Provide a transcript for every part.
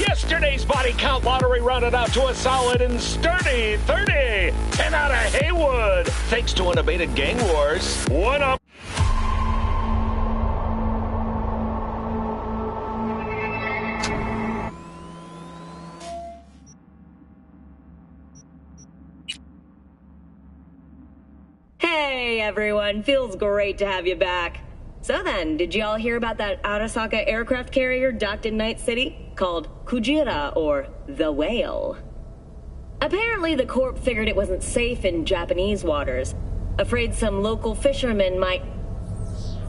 Yesterday's body count lottery rounded out to a solid and sturdy 30. 10 out of Haywood. Thanks to unabated gang wars. One up. Hey everyone, feels great to have you back. So then, did you all hear about that Arasaka aircraft carrier docked in Night City? Called Kujira, or the Whale. Apparently the Corp figured it wasn't safe in Japanese waters. Afraid some local fishermen might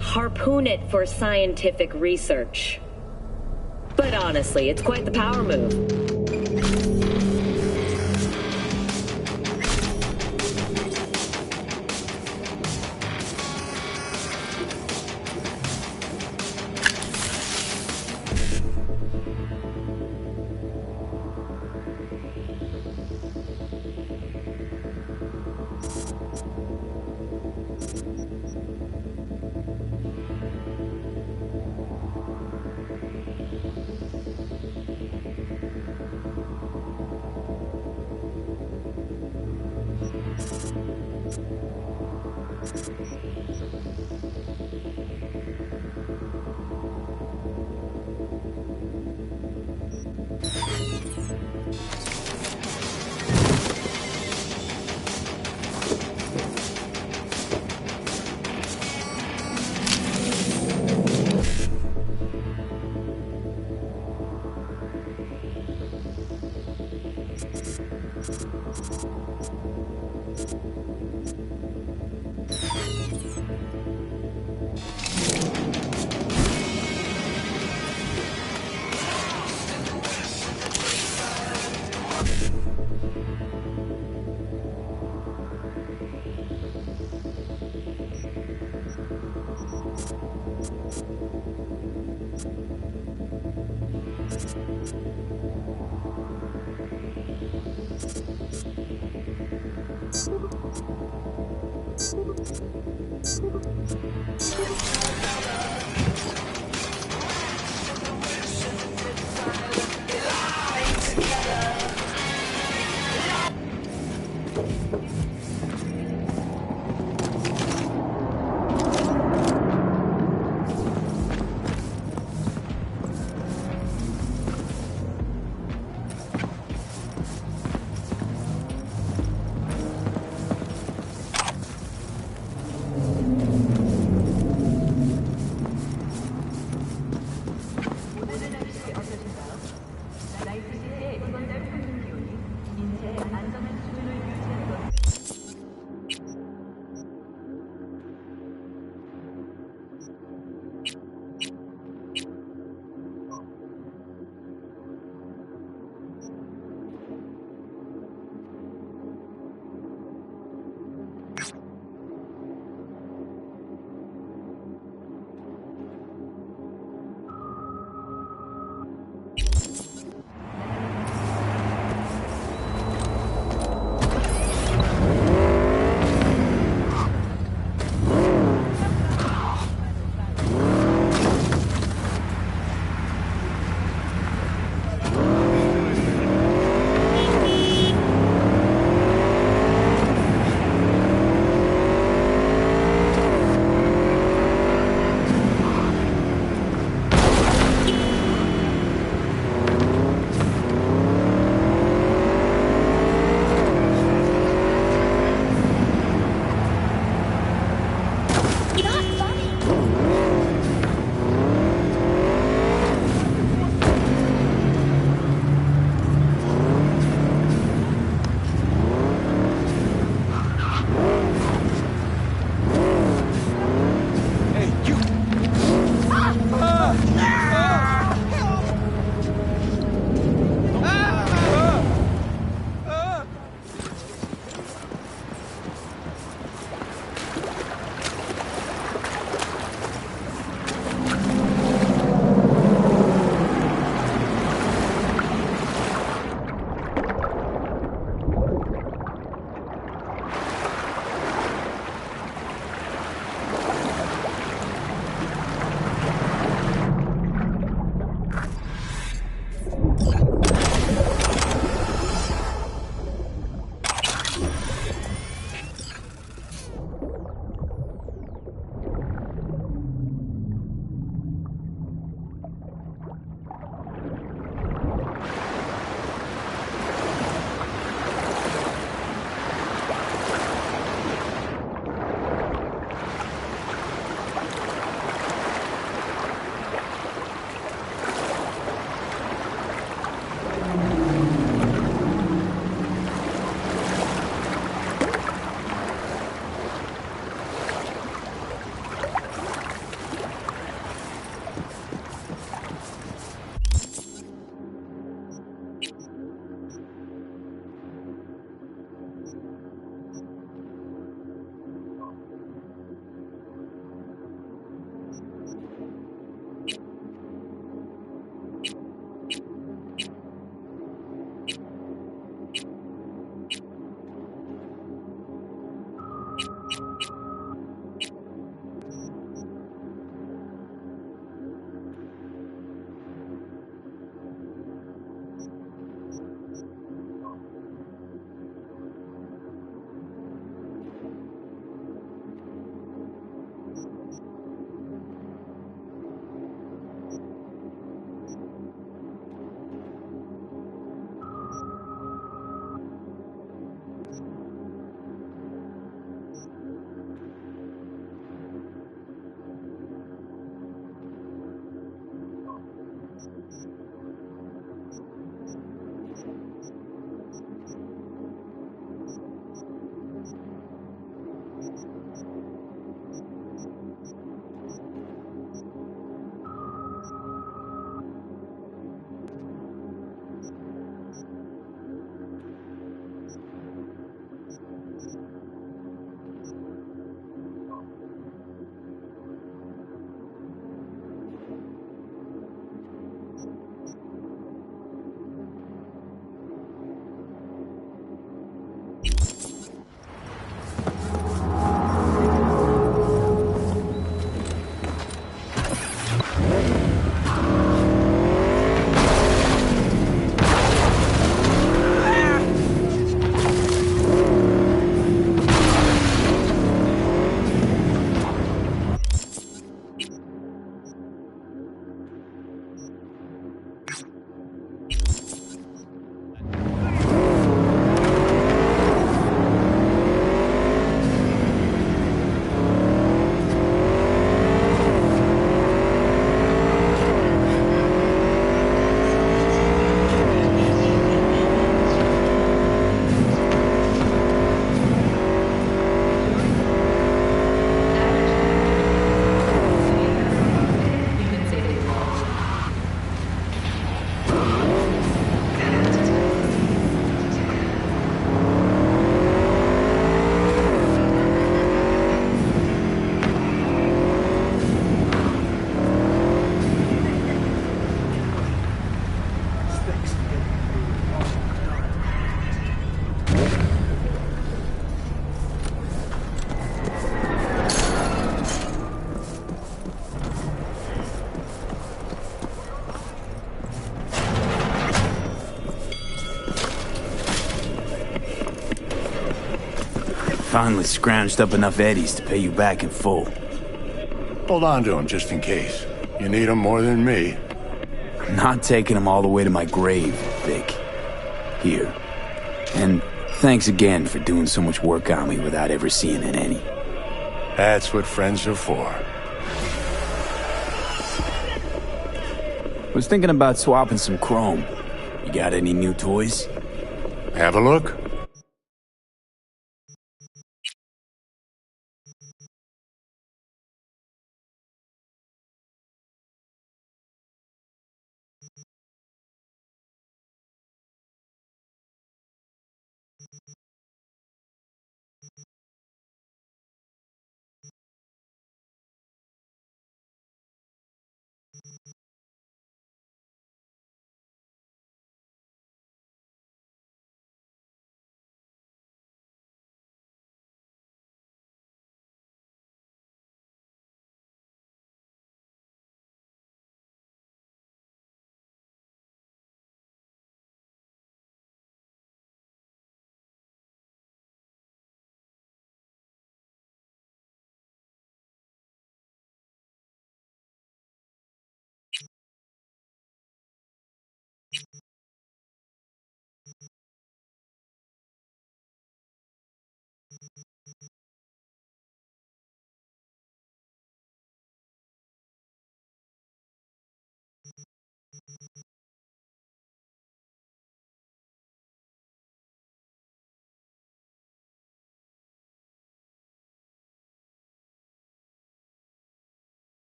harpoon it for scientific research. But honestly, it's quite the power move. Finally scrounged up enough eddies to pay you back in full. Hold on to him just in case. You need him more than me. I'm not taking them all the way to my grave, Vic. Here. And thanks again for doing so much work on me without ever seeing an any. That's what friends are for. Was thinking about swapping some chrome. You got any new toys? Have a look?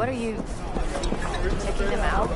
What are you... taking them out?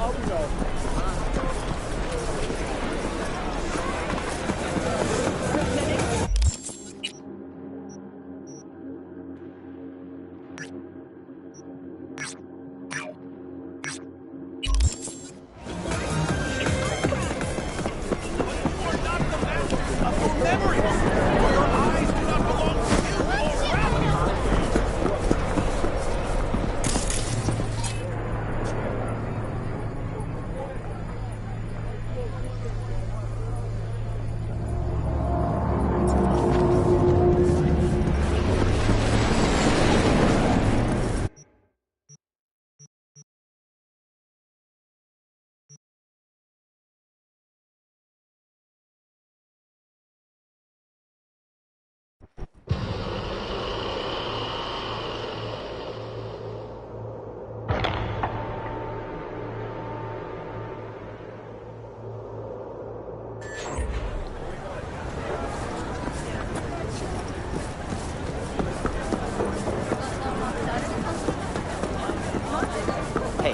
Hey,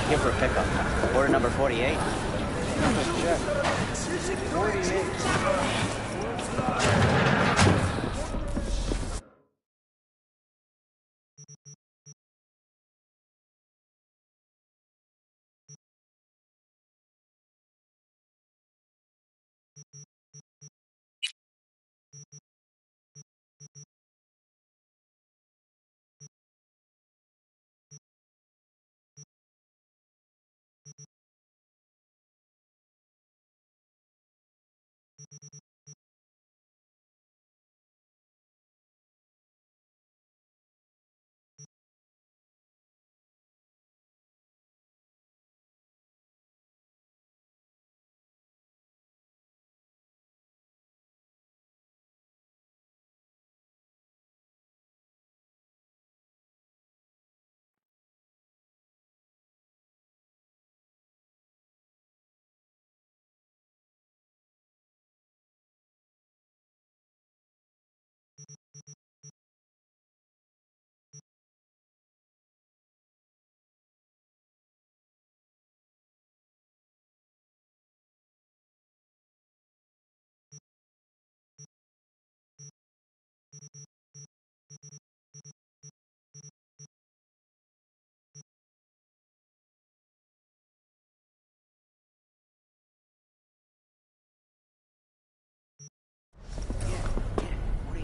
here for a pickup. Order number 48. Check. 48.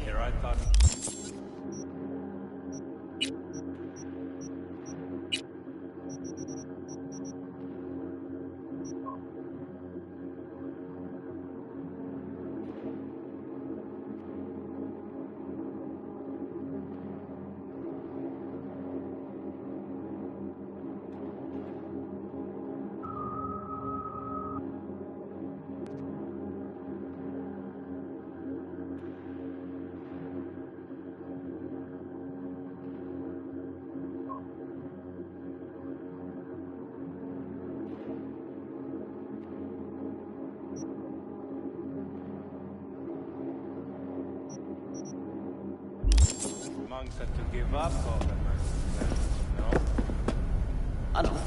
Here I thought. Monks have to give up all the no? I don't know.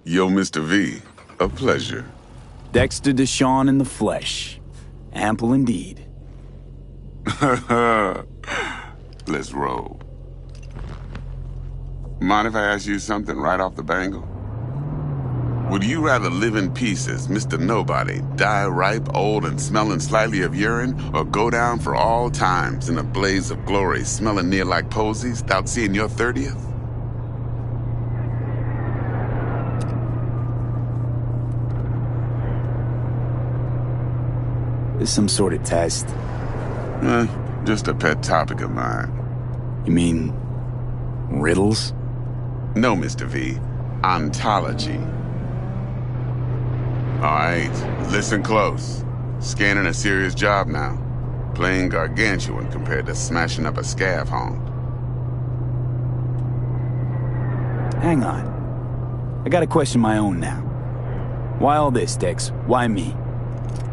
Yo, Mr. V, a pleasure. Dexter Deshawn in the flesh. Ample indeed. Let's roll. Mind if I ask you something right off the bangle? Would you rather live in pieces, Mr. Nobody, die ripe, old, and smelling slightly of urine, or go down for all times in a blaze of glory, smelling near like posies, without seeing your 30th? This some sort of test? Just a pet topic of mine. You mean... riddles? No, Mr. V. Ontology. Alright, listen close. Scanning a serious job now. Playing gargantuan compared to smashing up a scav home. Hang on. I gotta question my own now. Why all this, Dex? Why me?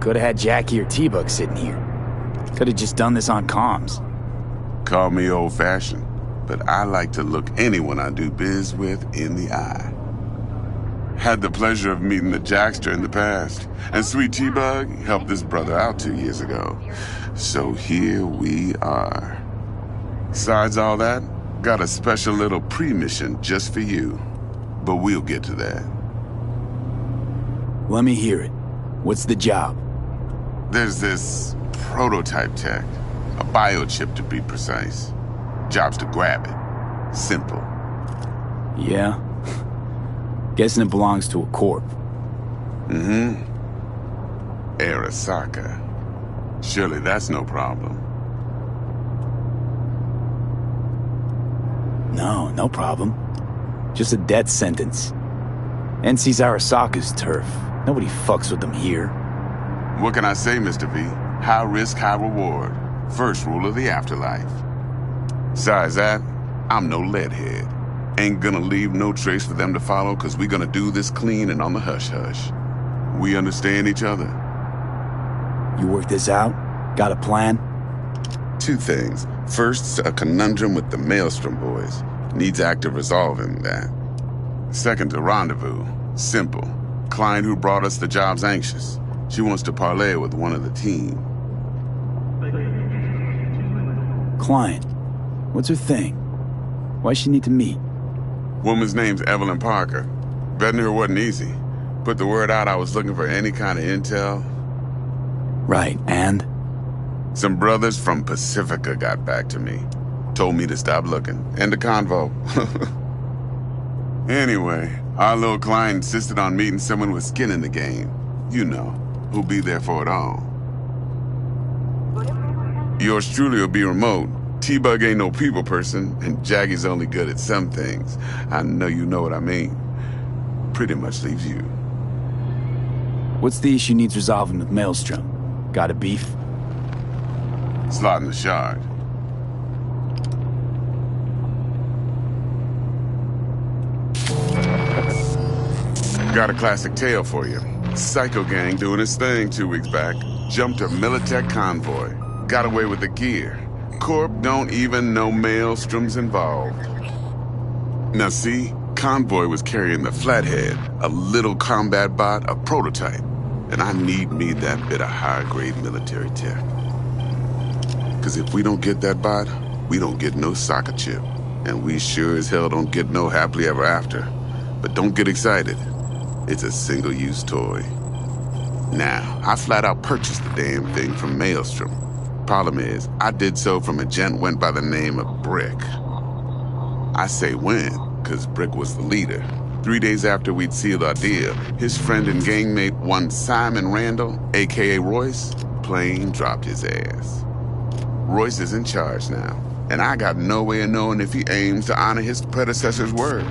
Could've had Jackie or T-Bug sitting here. Could've just done this on comms. Call me old-fashioned, but I like to look anyone I do biz with in the eye. Had the pleasure of meeting the Jackster in the past, and Sweet T-Bug helped this brother out 2 years ago. So here we are. Besides all that, got a special little pre-mission just for you. But we'll get to that. Let me hear it. What's the job? There's this prototype tech, a biochip to be precise. Job's to grab it. Simple. Yeah? Guessing it belongs to a corp. Mm-hmm. Arasaka. Surely that's no problem. No problem. Just a death sentence. NC's Arasaka's turf. Nobody fucks with them here. What can I say, Mr. V? High risk, high reward. First rule of the afterlife. Besides that, I'm no leadhead. Ain't gonna leave no trace for them to follow, cause we gonna do this clean and on the hush-hush. We understand each other. You work this out? Got a plan? Two things. First, a conundrum with the Maelstrom boys. Needs active resolving that. Second, a rendezvous. Simple. Client who brought us the job's anxious. She wants to parlay with one of the team. Client? What's her thing? Why's she need to meet? Woman's name's Evelyn Parker. Betting her wasn't easy. Put the word out I was looking for any kind of intel. Right, and? Some brothers from Pacifica got back to me. Told me to stop looking. End of convo. Anyway, our little client insisted on meeting someone with skin in the game. You know, who'll be there for it all. Yours truly will be remote. T-Bug ain't no people person, and Jaggy's only good at some things. I know you know what I mean. Pretty much leaves you. What's the issue needs resolving with Maelstrom? Got a beef? Slotting the shard. Got a classic tale for you. Psycho gang doing his thing 2 weeks back. Jumped a Militech convoy. Got away with the gear. Corp don't even know Maelstrom's involved. Now see, convoy was carrying the Flathead, a little combat bot, a prototype. And I need me that bit of high-grade military tech. Cause if we don't get that bot, we don't get no soccer chip. And we sure as hell don't get no happily ever after. But don't get excited. It's a single-use toy. Now, I flat out purchased the damn thing from Maelstrom. Problem is, I did so from a gent went by the name of Brick. I say when, cause Brick was the leader. 3 days after we'd sealed our deal, his friend and gangmate, one Simon Randall, aka Royce, plain dropped his ass. Royce is in charge now, and I got no way of knowing if he aims to honor his predecessor's word.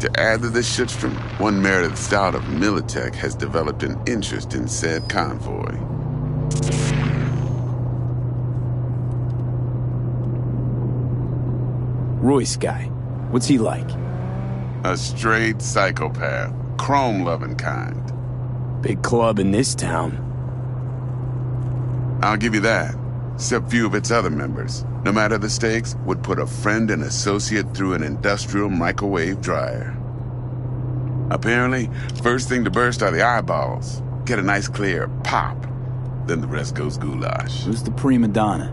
To add to this shitstrom, one merited stout of Militech has developed an interest in said convoy. Royce guy. What's he like? A straight psychopath. Chrome-loving kind. Big club in this town. I'll give you that. Except few of its other members, no matter the stakes, would put a friend and associate through an industrial microwave dryer. Apparently, first thing to burst are the eyeballs. Get a nice clear pop. Then the rest goes goulash. Who's the prima donna?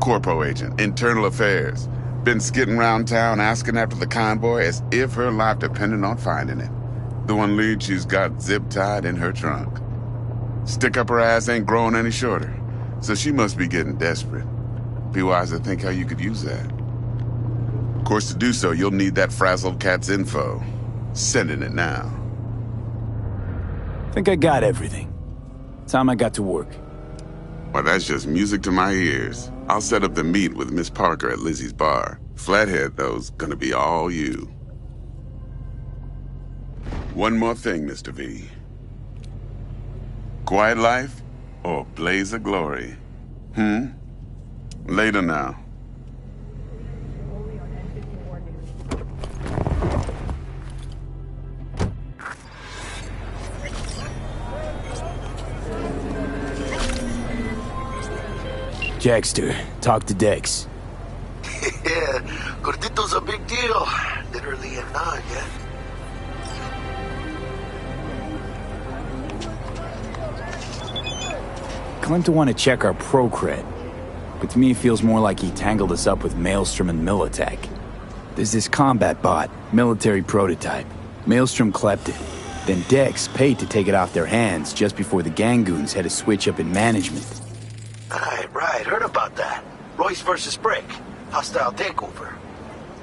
Corpo agent, internal affairs. Been skidding around town asking after the convoy as if her life depended on finding it. the one lead she's got zip-tied in her trunk. Stick up her ass ain't growing any shorter, so she must be getting desperate. Be wise to think how you could use that. Of course, to do so, you'll need that frazzled cat's info. Sending it now. Think I got everything. Time I got to work. Well, that's just music to my ears. I'll set up the meet with Miss Parker at Lizzie's bar. Flathead, though's gonna be all you. One more thing, Mr. V. Quiet life or blaze of glory? Later now. Jackster, talk to Dex. Yeah, Gordito's a big deal. Literally and not, yeah? Claimed to want to check our pro cred, but to me it feels more like he tangled us up with Maelstrom and Militech. There's this combat bot, military prototype. Maelstrom clept it. Then Dex paid to take it off their hands just before the Gangoons had a switch up in management. Right, heard about that. Royce versus Brick. Hostile takeover.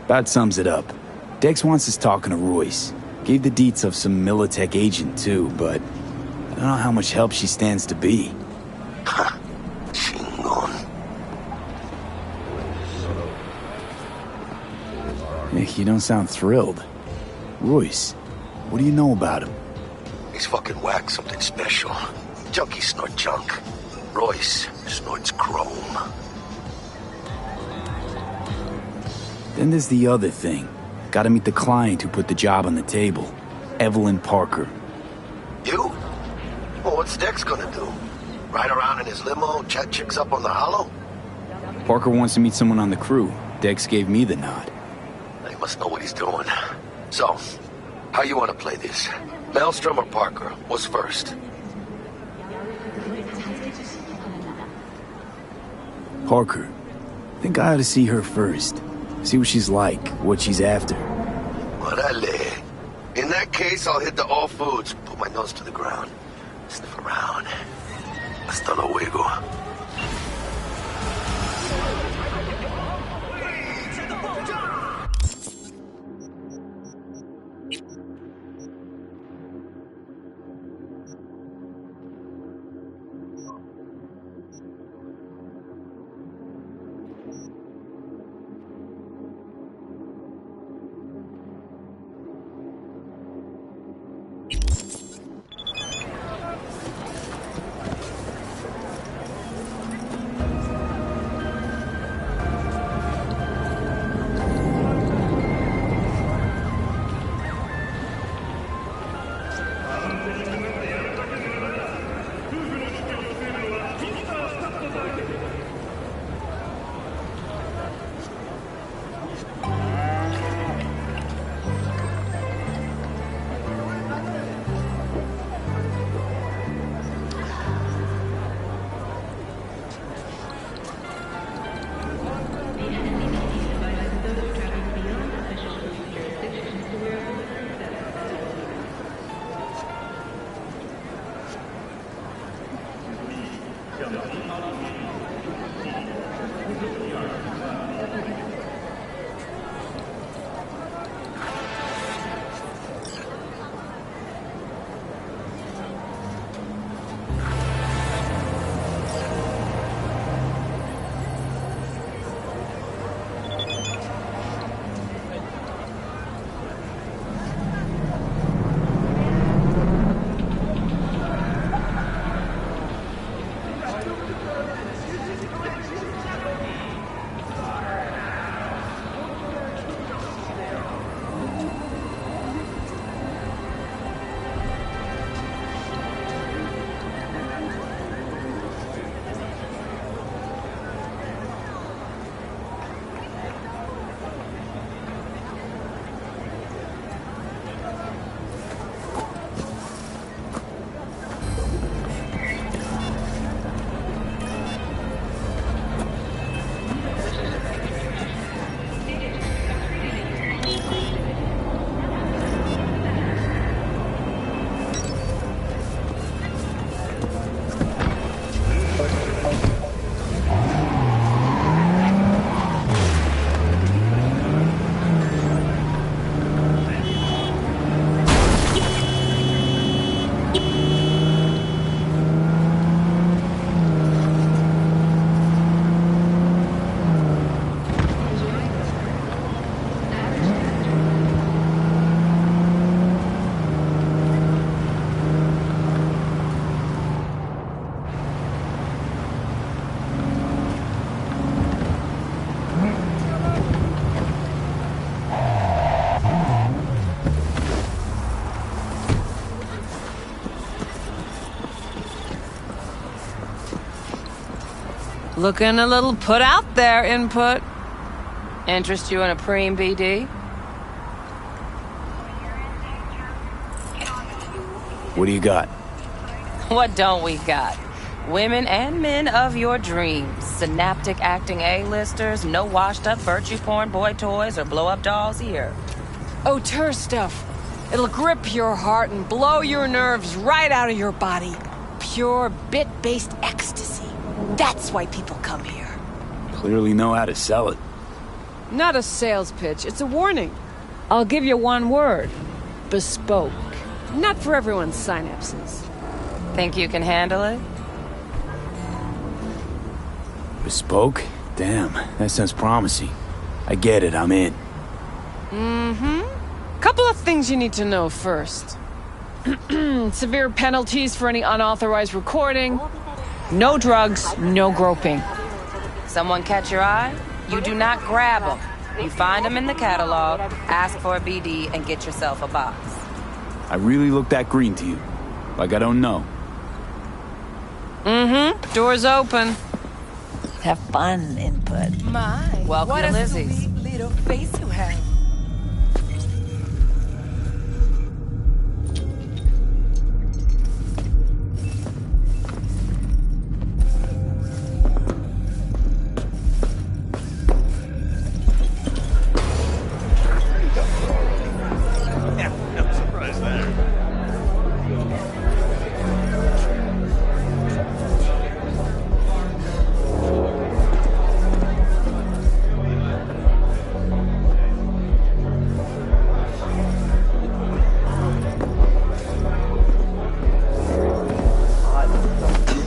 About sums it up. Dex wants us talking to Royce. Gave the deets of some Militech agent too, but I don't know how much help she stands to be. Chingon. You don't sound thrilled. Royce, what do you know about him? He's fucking whack, something special. Junkies snort junk. Royce snorts chrome. Then there's the other thing. Gotta meet the client who put the job on the table. Evelyn Parker. You? Well, what's Dex gonna do? Ride around in his limo, chat chicks up on the hollow? Parker wants to meet someone on the crew. Dex gave me the nod. He must know what he's doing. So, how you want to play this? Maelstrom or Parker? What's first? Parker. Think I ought to see her first. See what she's like, what she's after. Orale. In that case, I'll hit the all foods. Put my nose to the ground. Sniff around. Hasta luego. Looking a little put out there, input. Interest you in a preem BD? What do you got? What don't we got? Women and men of your dreams. Synaptic acting A-listers, no washed-up virtue porn boy toys or blow-up dolls here. Auteur stuff. It'll grip your heart and blow your nerves right out of your body. Pure bit-based ecstasy. That's why people come here. Clearly know how to sell it. Not a sales pitch, it's a warning. I'll give you one word. Bespoke. Not for everyone's synapses. Think you can handle it? Bespoke? Damn, that sounds promising. I get it, I'm in. Couple of things you need to know first. Severe penalties for any unauthorized recording. No drugs, no groping. Someone catch your eye? You do not grab them. You find them in the catalog, ask for a BD, and get yourself a box. I really look that green to you. Like I don't know. Door's open. Have fun, input. My, welcome to Lizzie's. Sweet little face you have.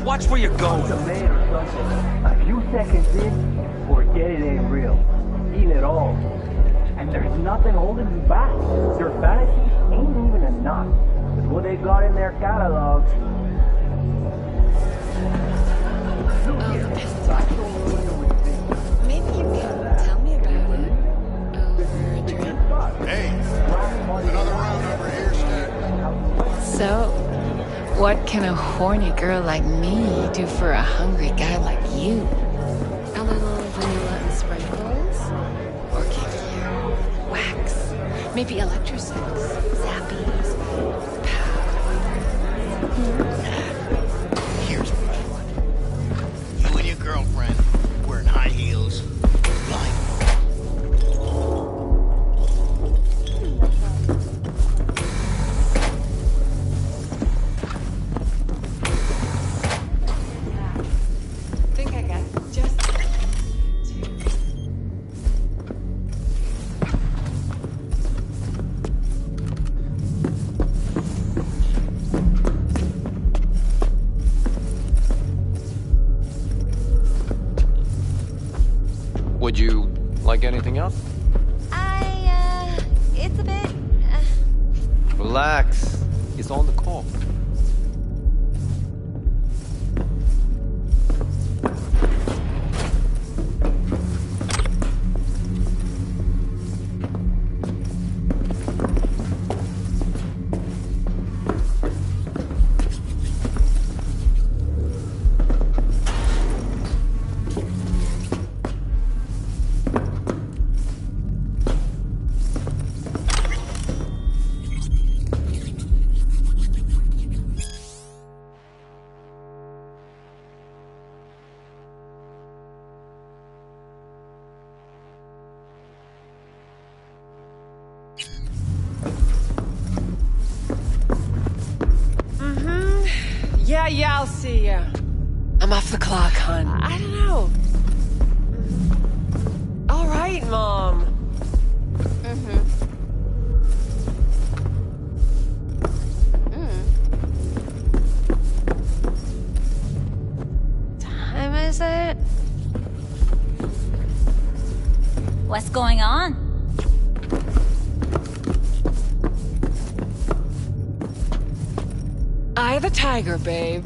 Watch where you're going. A few seconds in, forget it ain't real. Feel it all. And there's nothing holding you back. Their fantasy ain't even a knot. With what they got in their catalogs. Maybe you can tell me about it over a drink. Hey, another round over here, Stan. So, what can a horny girl like me do for a hungry guy like you? A little vanilla and sprinkles? Or give you wax? Maybe electrosticks? Zappies? Here's what I want. You and your girlfriend wearing high heels, blind. Think I got just two. Would you like anything else? It's a bit, Relax. It's on the call. Yeah, I'll see ya. I'm off the clock, hon. I don't know. All right, Mom. Time is it? What's going on? Eye of the tiger, babe.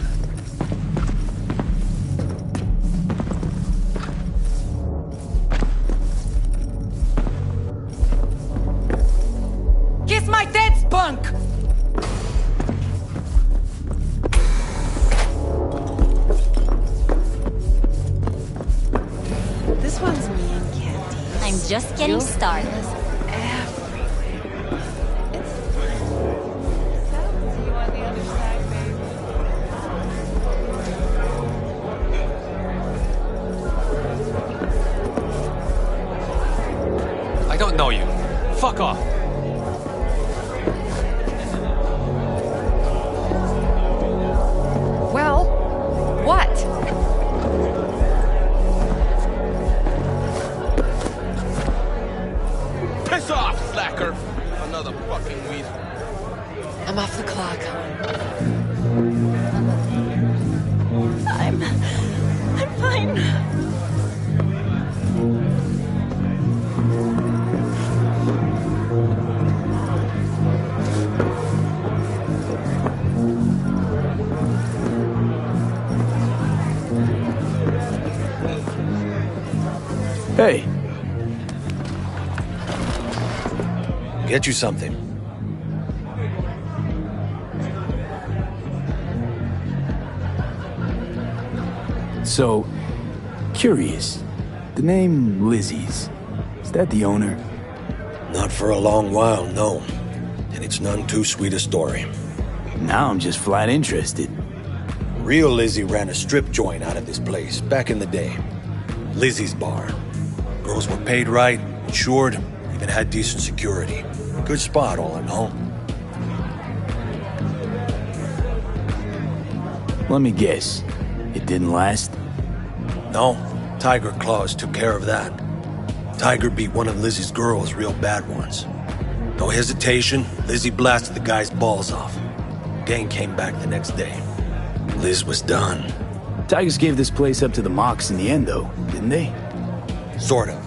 Kiss my dead spunk! just getting started. I don't know you. Fuck off. Well, what? Piss off, slacker! Another fucking weasel. I'm off the clock. I'm fine. Hey. Get you something. So, curious. The name Lizzie's. Is that the owner? Not for a long while, no. And it's none too sweet a story. Now I'm just flat interested. Real Lizzie ran a strip joint out of this place back in the day. Lizzie's Bar. Girls were paid right, insured, even had decent security. Good spot, all in all. Let me guess. It didn't last? No. Tiger Claws took care of that. Tiger beat one of Lizzie's girls real bad once. No hesitation, Lizzie blasted the guy's balls off. Gang came back the next day. Liz was done. Tigers gave this place up to the Mox in the end, though, didn't they? Sort of.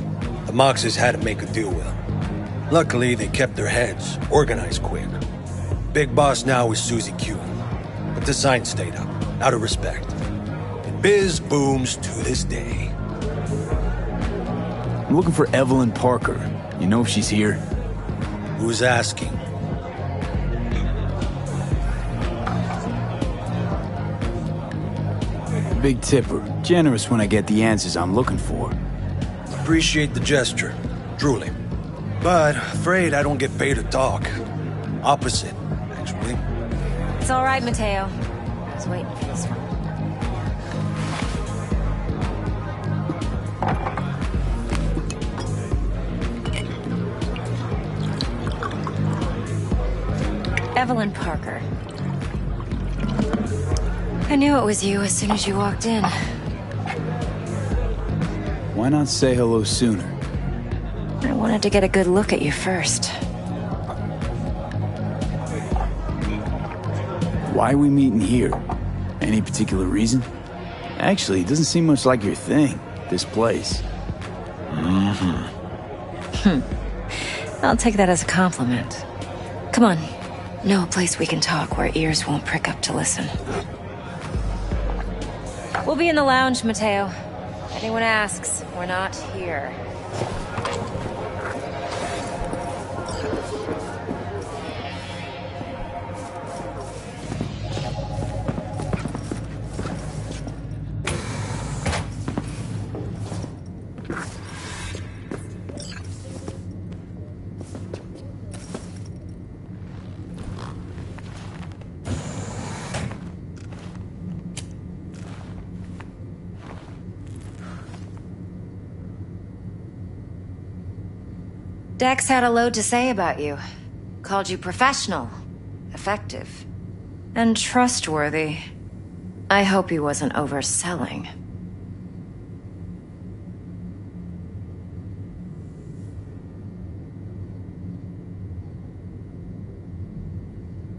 The Moxes had to make a deal with them. Luckily, they kept their heads, organized quick. Big boss now is Susie Q. But the sign stayed up, out of respect. And biz booms to this day. I'm looking for Evelyn Parker. You know if she's here? Who's asking? Big tipper. Generous when I get the answers I'm looking for. Appreciate the gesture, truly. But afraid I don't get paid to talk. Opposite, actually. It's all right, Mateo. I was waiting for this one. Evelyn Parker. I knew it was you as soon as you walked in. Why not say hello sooner? I wanted to get a good look at you first. Why are we meeting here? Any particular reason? Actually, it doesn't seem much like your thing, this place. I'll take that as a compliment. Come on. Know a place we can talk where ears won't prick up to listen. We'll be in the lounge, Mateo. If anyone asks, we're not here. Dex had a load to say about you. Called you professional, effective, and trustworthy. I hope he wasn't overselling.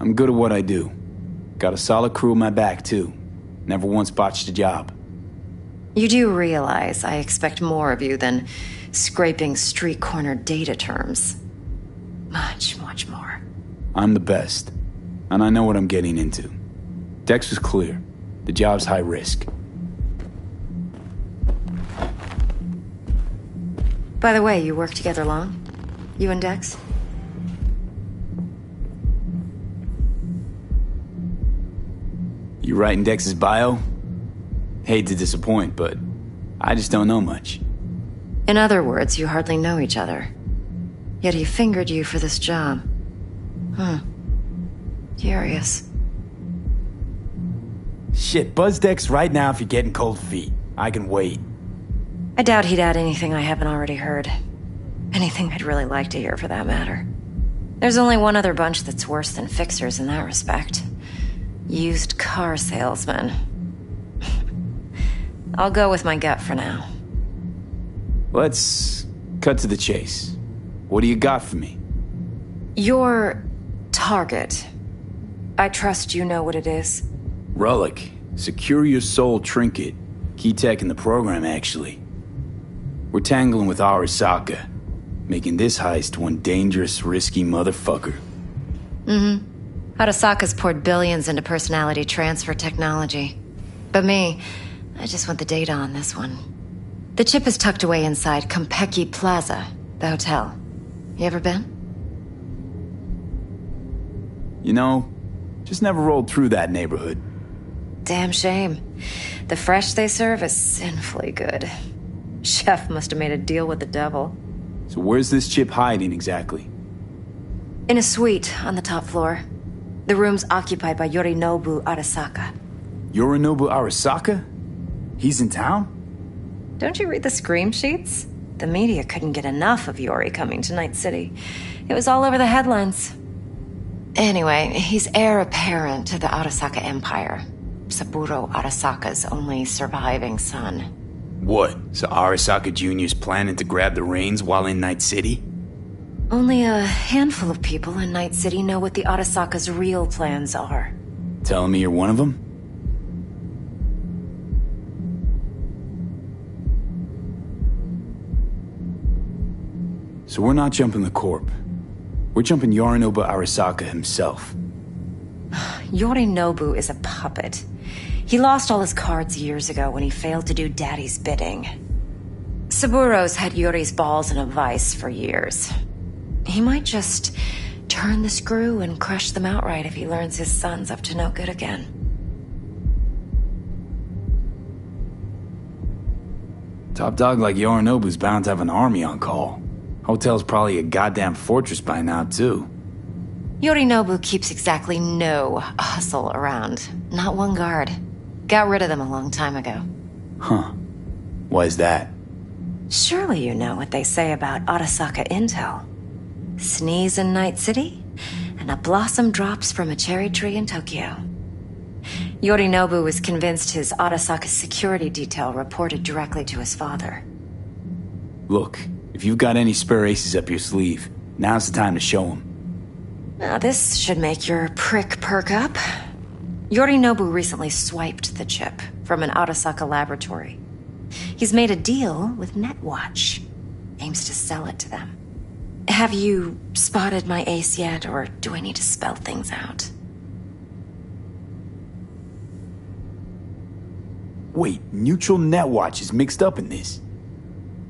I'm good at what I do. Got a solid crew in my back, too. Never once botched a job. You do realize I expect more of you than scraping street corner data terms. Much, much more. I'm the best, and I know what I'm getting into. Dex was clear. The job's high risk. By the way, you work together long? You and Dex? You writing Dex's bio? Hate to disappoint, but I just don't know much. In other words, you hardly know each other. Yet he fingered you for this job. Curious. Shit, buzz decks right now if you're getting cold feet. I can wait. I doubt he'd add anything I haven't already heard. Anything I'd really like to hear, for that matter. There's only one other bunch that's worse than fixers in that respect. Used car salesmen. I'll go with my gut for now. Let's cut to the chase. What do you got for me? Your target. I trust you know what it is. Relic. Secure your soul trinket. Key tech in the program, actually. We're tangling with Arasaka, making this heist one dangerous, risky motherfucker. Arasaka's poured billions into personality transfer technology. But me, I just want the data on this one. The chip is tucked away inside Kompeki Plaza, the hotel. You ever been? You know, just never rolled through that neighborhood. Damn shame. The fresh they serve is sinfully good. Chef must have made a deal with the devil. So where's this chip hiding exactly? In a suite on the top floor. The room's occupied by Yorinobu Arasaka. Yorinobu Arasaka? He's in town? Don't you read the scream sheets? The media couldn't get enough of Yori coming to Night City. It was all over the headlines. Anyway, he's heir apparent to the Arasaka Empire. Saburo Arasaka's only surviving son. What? So Arasaka Jr.'s planning to grab the reins while in Night City? Only a handful of people in Night City know what the Arasaka's real plans are. Telling me you're one of them? So we're not jumping the Corp. We're jumping Yorinobu Arasaka himself. Yorinobu is a puppet. He lost all his cards years ago when he failed to do Daddy's bidding. Saburo's had Yori's balls in a vice for years. He might just turn the screw and crush them outright if he learns his son's up to no good again. Top dog like Yorinobu's bound to have an army on call. Hotel's probably a goddamn fortress by now, too. Yorinobu keeps exactly no hustle around. Not one guard. Got rid of them a long time ago. Huh. Why's that? Surely you know what they say about Arasaka intel. Sneeze in Night City, and a blossom drops from a cherry tree in Tokyo. Yorinobu was convinced his Arasaka security detail reported directly to his father. Look, if you've got any spare aces up your sleeve, now's the time to show them. Now this should make your prick perk up. Yorinobu recently swiped the chip from an Arasaka laboratory. He's made a deal with Netwatch. Aims to sell it to them. Have you spotted my ace yet, or do I need to spell things out? Wait, Neutral Netwatch is mixed up in this.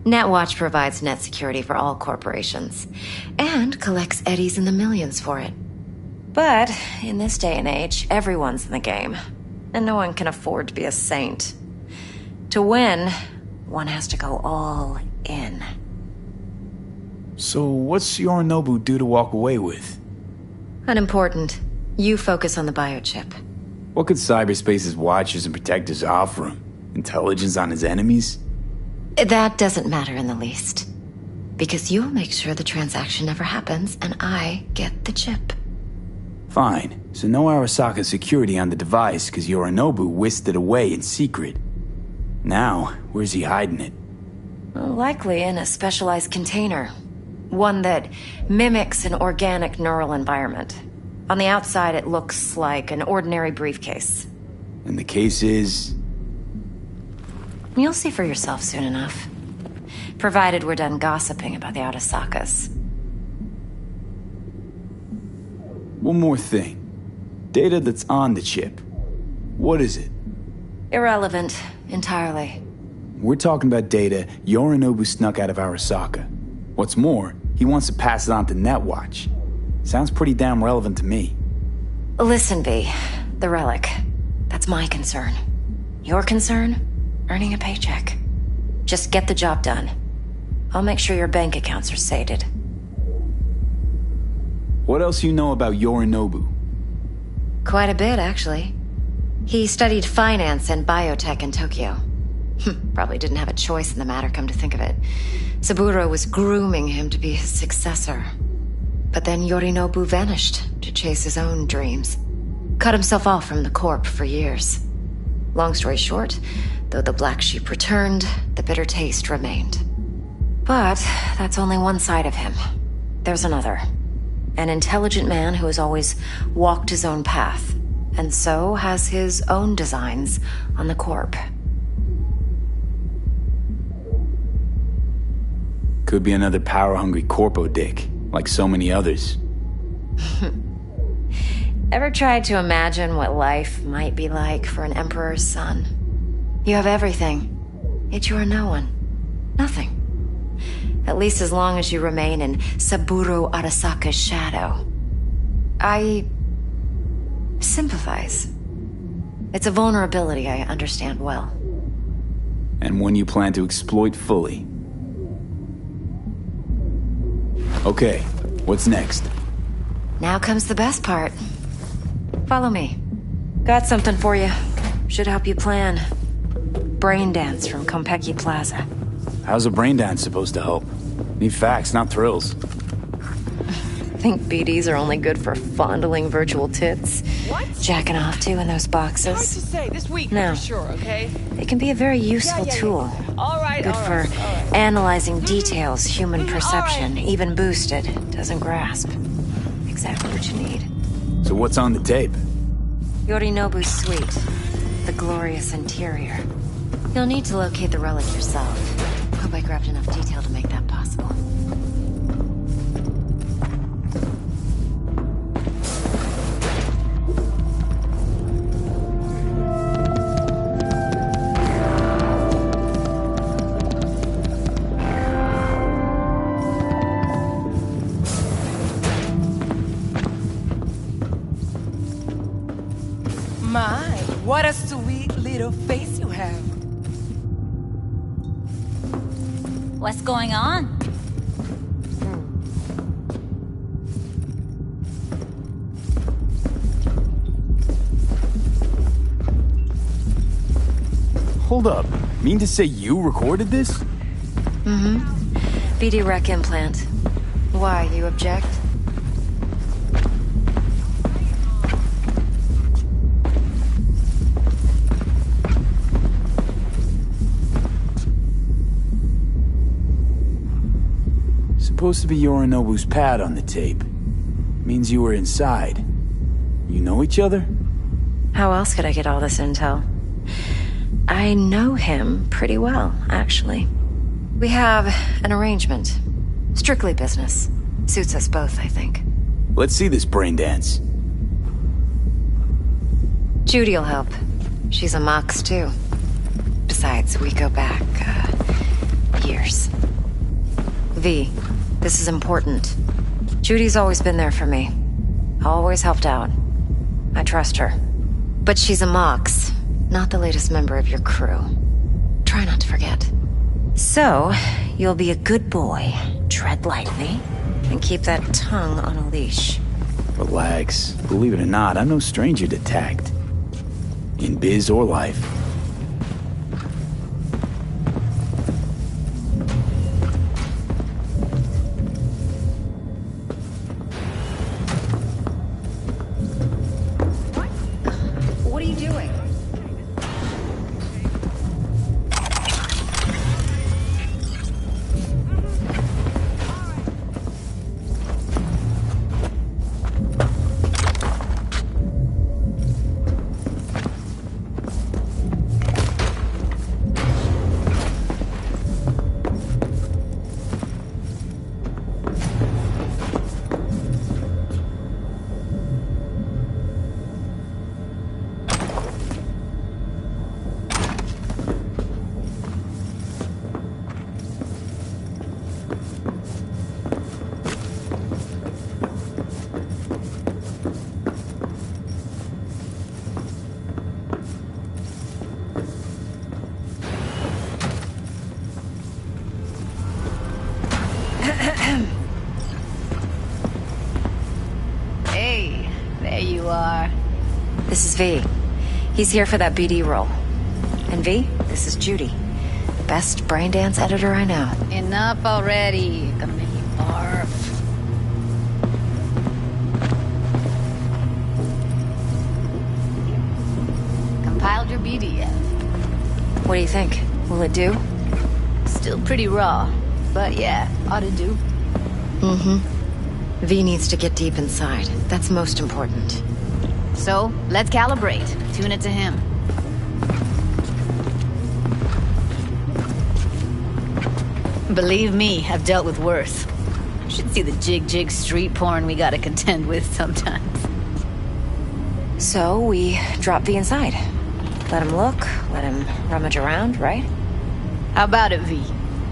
Netwatch provides net security for all corporations, and collects eddies in the millions for it. But in this day and age, everyone's in the game, and no one can afford to be a saint. To win, one has to go all in. So what's Yorinobu due to walk away with? Unimportant. You focus on the biochip. What could cyberspace's watchers and protectors offer him? Intelligence on his enemies? That doesn't matter in the least. Because you'll make sure the transaction never happens, and I get the chip. Fine. So no Arasaka security on the device because Yorinobu whisked it away in secret. Now, where's he hiding it? Likely in a specialized container. One that mimics an organic neural environment. On the outside, it looks like an ordinary briefcase. And the case is? You'll see for yourself soon enough. Provided we're done gossiping about the Arasakas. One more thing. Data that's on the chip. What is it? Irrelevant, entirely. We're talking about data Yorinobu snuck out of Arasaka. What's more, he wants to pass it on to Netwatch. Sounds pretty damn relevant to me. Listen, V. The relic. That's my concern. Your concern? Earning a paycheck. Just get the job done. I'll make sure your bank accounts are sated. What else you know about Yorinobu? Quite a bit, actually. He studied finance and biotech in Tokyo. Probably didn't have a choice in the matter, come to think of it. Saburo was grooming him to be his successor. But then Yorinobu vanished to chase his own dreams. Cut himself off from the Corp for years. Long story short, though the black sheep returned, the bitter taste remained. But that's only one side of him. There's another. An intelligent man who has always walked his own path, and so has his own designs on the Corp. Could be another power-hungry corpo dick, like so many others. Ever tried to imagine what life might be like for an emperor's son? You have everything, yet you are no one. Nothing. At least as long as you remain in Saburo Arasaka's shadow. I sympathize. It's a vulnerability I understand well. And one you plan to exploit fully. Okay, what's next? Now comes the best part. Follow me. Got something for you. Should help you plan. Brain dance from Konpeki Plaza. How's a brain dance supposed to help? Need facts, not thrills. Think BDs are only good for fondling virtual tits? What? Jacking off to in those boxes? Hard to say. This week, No. for sure, okay? They can be a very useful tool. All right, Good for analyzing details human perception, even boosted, doesn't grasp. Exactly what you need. So what's on the tape? Yorinobu's suite. The glorious interior. You'll need to locate the relic yourself. Hope I grabbed enough detail to make that possible. My, what a sweet little face you have. What's going on? Hold up. Mean to say you recorded this? Mm-hmm. BD Rec implant. Why, you object? Supposed to be Yorinobu's pad on the tape. Means you were inside. You know each other? How else could I get all this intel? I know him pretty well, actually. We have an arrangement. Strictly business. Suits us both, I think. Let's see this brain dance. Judy'll help. She's a Mox, too. Besides, we go back, years. V, this is important. Judy's always been there for me. Always helped out. I trust her. But she's a Mox, not the latest member of your crew. Try not to forget. So, you'll be a good boy, tread lightly, and keep that tongue on a leash. Relax. Believe it or not, I'm no stranger to tact. In biz or life. What are you doing? are. This is V. He's here for that BD role. And V, this is Judy. The best brain dance editor I know. Enough already. Gonna make me barf. Compiled your BD yet? What do you think? Will it do? Still pretty raw, but yeah, ought to do. Mm-hmm. V needs to get deep inside. That's most important. So, let's calibrate. Tune it to him. Believe me, I've dealt with worse. You should see the jig street porn we gotta contend with sometimes. So, we drop V inside. Let him look, let him rummage around, right? How about it, V?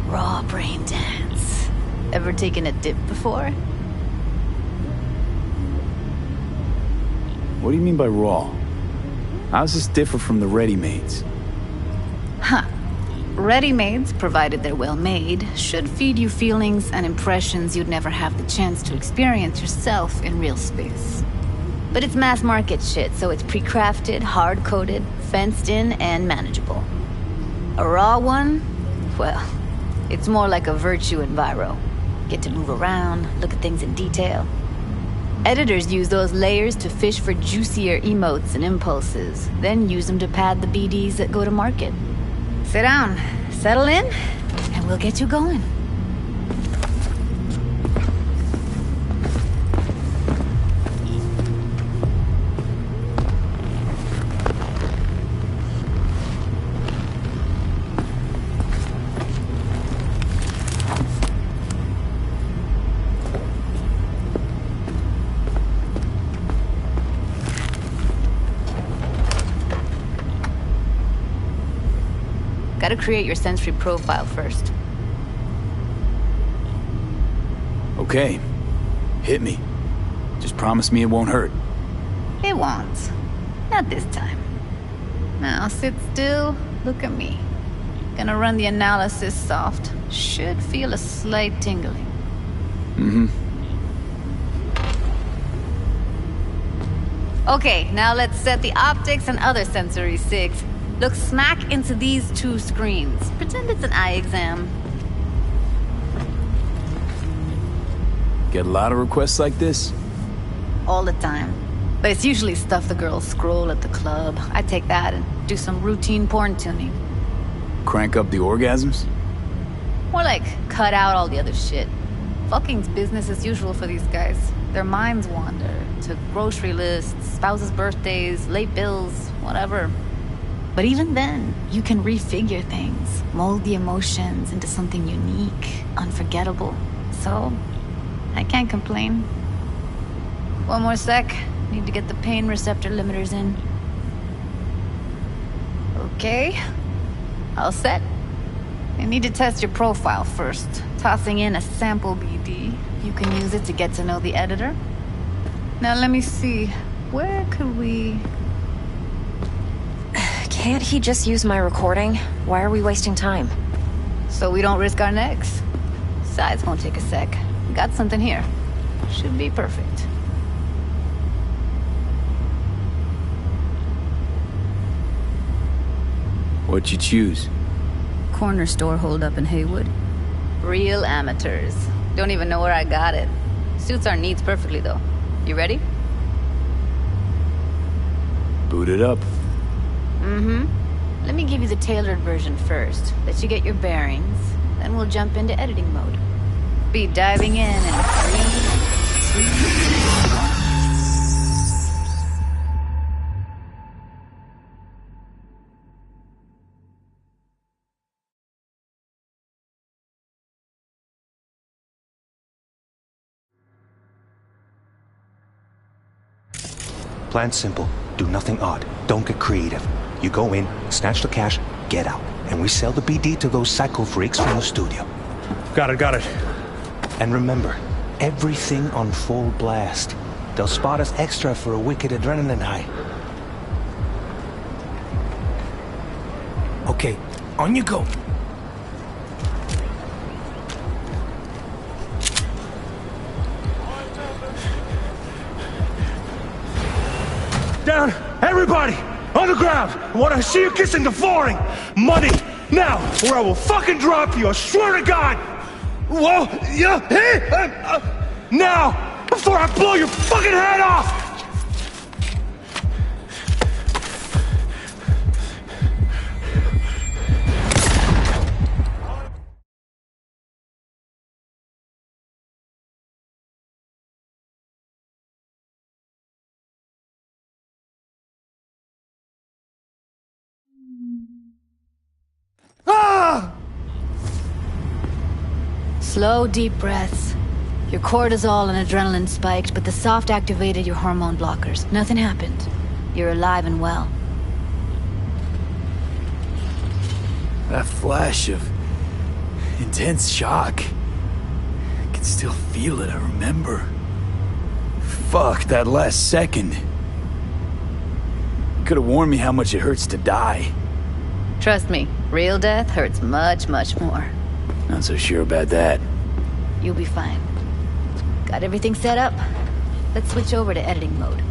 Raw brain dance. Ever taken a dip before? What do you mean by raw? How's this differ from the ready-mades? Huh. Ready-mades, provided they're well made, should feed you feelings and impressions you'd never have the chance to experience yourself in real space. But it's mass market shit, so it's pre-crafted, hard-coded, fenced in, and manageable. A raw one? Well, it's more like a virtue enviro. Get to move around, look at things in detail. Editors use those layers to fish for juicier emotes and impulses, then use them to pad the BDs that go to market. Sit down, settle in, and we'll get you going. Gotta create your sensory profile first. Okay. Hit me. Just promise me it won't hurt. It won't. Not this time. Now sit still, look at me. Gonna run the analysis soft. Should feel a slight tingling. Mm-hmm. Okay, now let's set the optics and other sensory sigs. Look smack into these two screens. Pretend it's an eye exam. Get a lot of requests like this? All the time. But it's usually stuff the girls scroll at the club. I take that and do some routine porn tuning. Crank up the orgasms? More like cut out all the other shit. Fucking's business as usual for these guys. Their minds wander to grocery lists, spouses' birthdays, late bills, whatever. But even then, you can refigure things, mold the emotions into something unique, unforgettable. So, I can't complain. One more sec. Need to get the pain receptor limiters in. Okay. All set. I need to test your profile first. Tossing in a sample BD. You can use it to get to know the editor. Now let me see. Where could we... Can't he just use my recording? Why are we wasting time? So we don't risk our necks. Besides, won't take a sec. Got something here. Should be perfect. What'd you choose? Corner store holdup in Haywood. Real amateurs. Don't even know where I got it. Suits our needs perfectly, though. You ready? Boot it up. Mm-hmm. Let me give you the tailored version first. Let you get your bearings. Then we'll jump into editing mode. Be diving in 3, 2, 1. Plan's simple. Do nothing odd. Don't get creative. You go in, snatch the cash, get out. And we sell the BD to those psycho freaks from the studio. Got it. And remember, everything on full blast. They'll spot us extra for a wicked adrenaline high. Okay, on you go. down! Everybody! On the ground! I want to see you kissing the flooring! Money! Now! Or I will fucking drop you, I swear to God! Whoa! Yeah! Hey! Now! Before I blow your fucking head off! Ah! Slow, deep breaths. Your cortisol and adrenaline spiked, but the soft activated your hormone blockers. Nothing happened. You're alive and well. That flash of intense shock. I can still feel it, I remember. Fuck, that last second. You could have warned me how much it hurts to die. Trust me, real death hurts much, much more. Not so sure about that. You'll be fine. Got everything set up? Let's switch over to editing mode.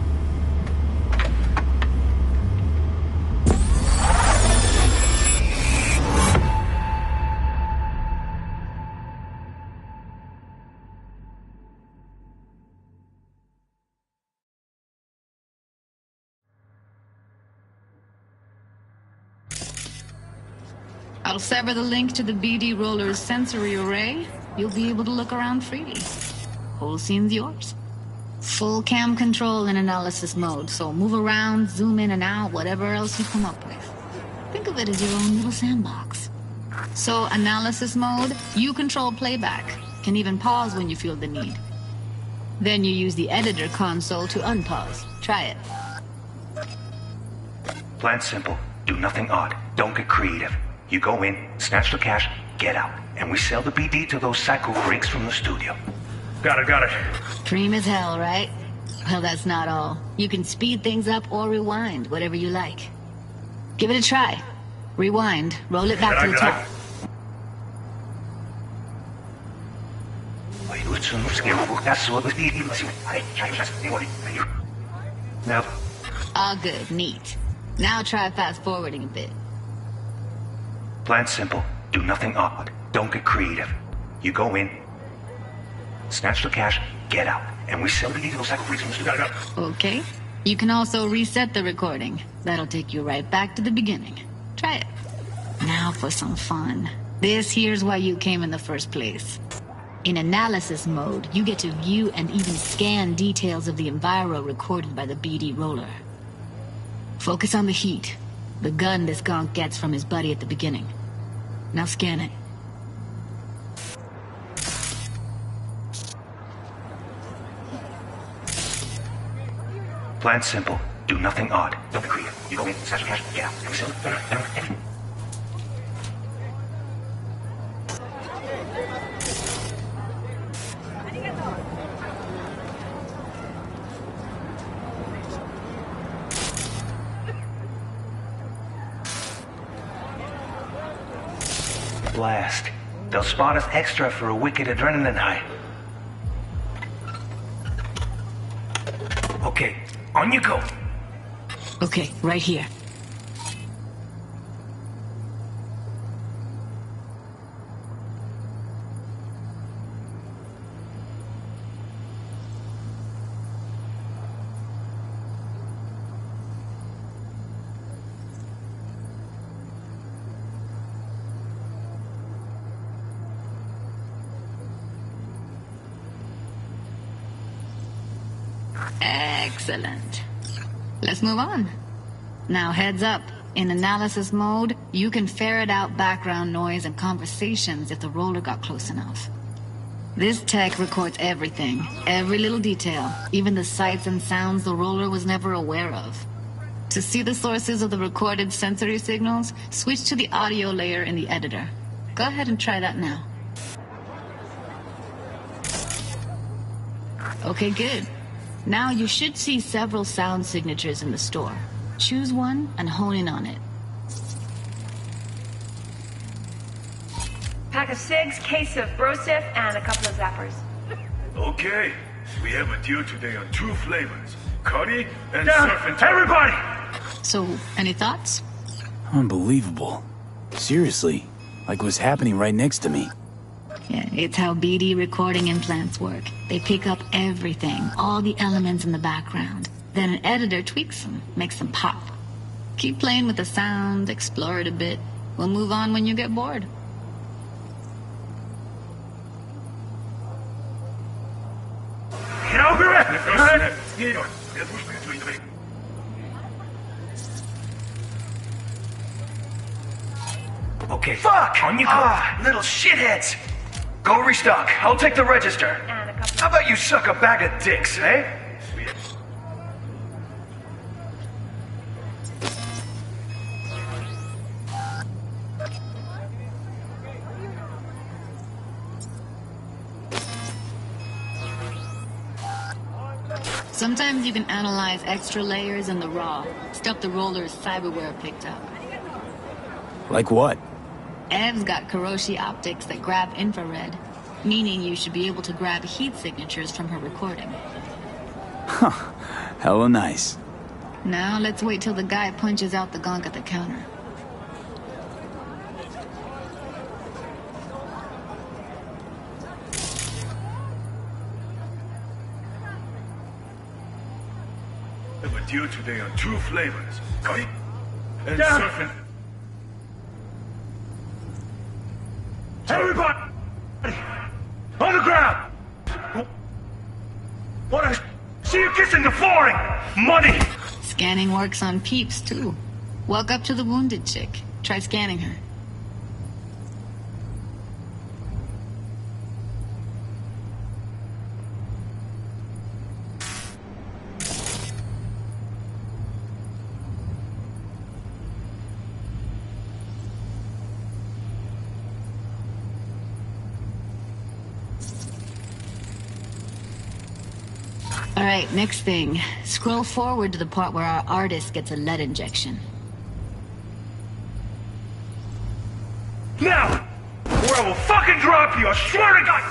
I'll sever the link to the BD Roller's sensory array. You'll be able to look around freely. Whole scene's yours. Full cam control in analysis mode, so move around, zoom in and out, whatever else you come up with. Think of it as your own little sandbox. So, analysis mode, you control playback. Can even pause when you feel the need. Then you use the editor console to unpause. Try it. Plan simple. Do nothing odd. Don't get creative. You go in, snatch the cash, get out. And we sell the BD to those psycho freaks from the studio. Got it. Dream as hell, right? Well, that's not all. You can speed things up or rewind, whatever you like. Give it a try. Rewind. Roll it back to the top. Now. All good. Neat. Now try fast forwarding a bit. Plan simple. Do nothing odd. Don't get creative. You go in, snatch the cash, get out. And we sell the BD to those psycho freaks from the studio. Okay. You can also reset the recording. That'll take you right back to the beginning. Try it. Now for some fun. This here's why you came in the first place. In analysis mode, you get to view and even scan details of the enviro recorded by the BD roller. Focus on the heat. The gun this gonk gets from his buddy at the beginning. Now scan it. Plan simple. Do nothing odd. Don't be creative. You go in, snatch the cash, get out. And we sell it. Blast. They'll spot us extra for a wicked adrenaline high. Okay, on you go. Okay, right here. Excellent. Let's move on. Now heads up. In analysis mode, you can ferret out background noise and conversations if the roller got close enough. This tech records everything, every little detail, even the sights and sounds the roller was never aware of. To see the sources of the recorded sensory signals, switch to the audio layer in the editor. Go ahead and try that now. Okay, good. Now you should see several sound signatures in the store. Choose one and hone in on it. Pack of cigs, case of brosif, and a couple of zappers. Okay. We have a deal today on 2 flavors. Cody and surfing. Everybody! So, any thoughts? Unbelievable. Seriously, like what's happening right next to me. Yeah, it's how BD recording implants work. They pick up everything, all the elements in the background. Then an editor tweaks them, makes them pop. Keep playing with the sound, explore it a bit. We'll move on when you get bored. Okay. Fuck! On you go. Little shitheads! Go restock. I'll take the register. How about you suck a bag of dicks, eh? Sometimes you can analyze extra layers in the raw. Stuff the roller's cyberware picked up. Like what? Ev's got Kiroshi optics that grab infrared, meaning you should be able to grab heat signatures from her recording. Huh. Hella nice. Now let's wait till the guy punches out the gunk at the counter. I have a deal today on 2 flavors. Cody and surfing. Everybody! On the ground! Wanna see you kissing the flooring! Money! Scanning works on peeps, too. Walk up to the wounded chick. Try scanning her. Alright, next thing. Scroll forward to the part where our artist gets a lead injection. Now! Or I will fucking drop you, I swear to God!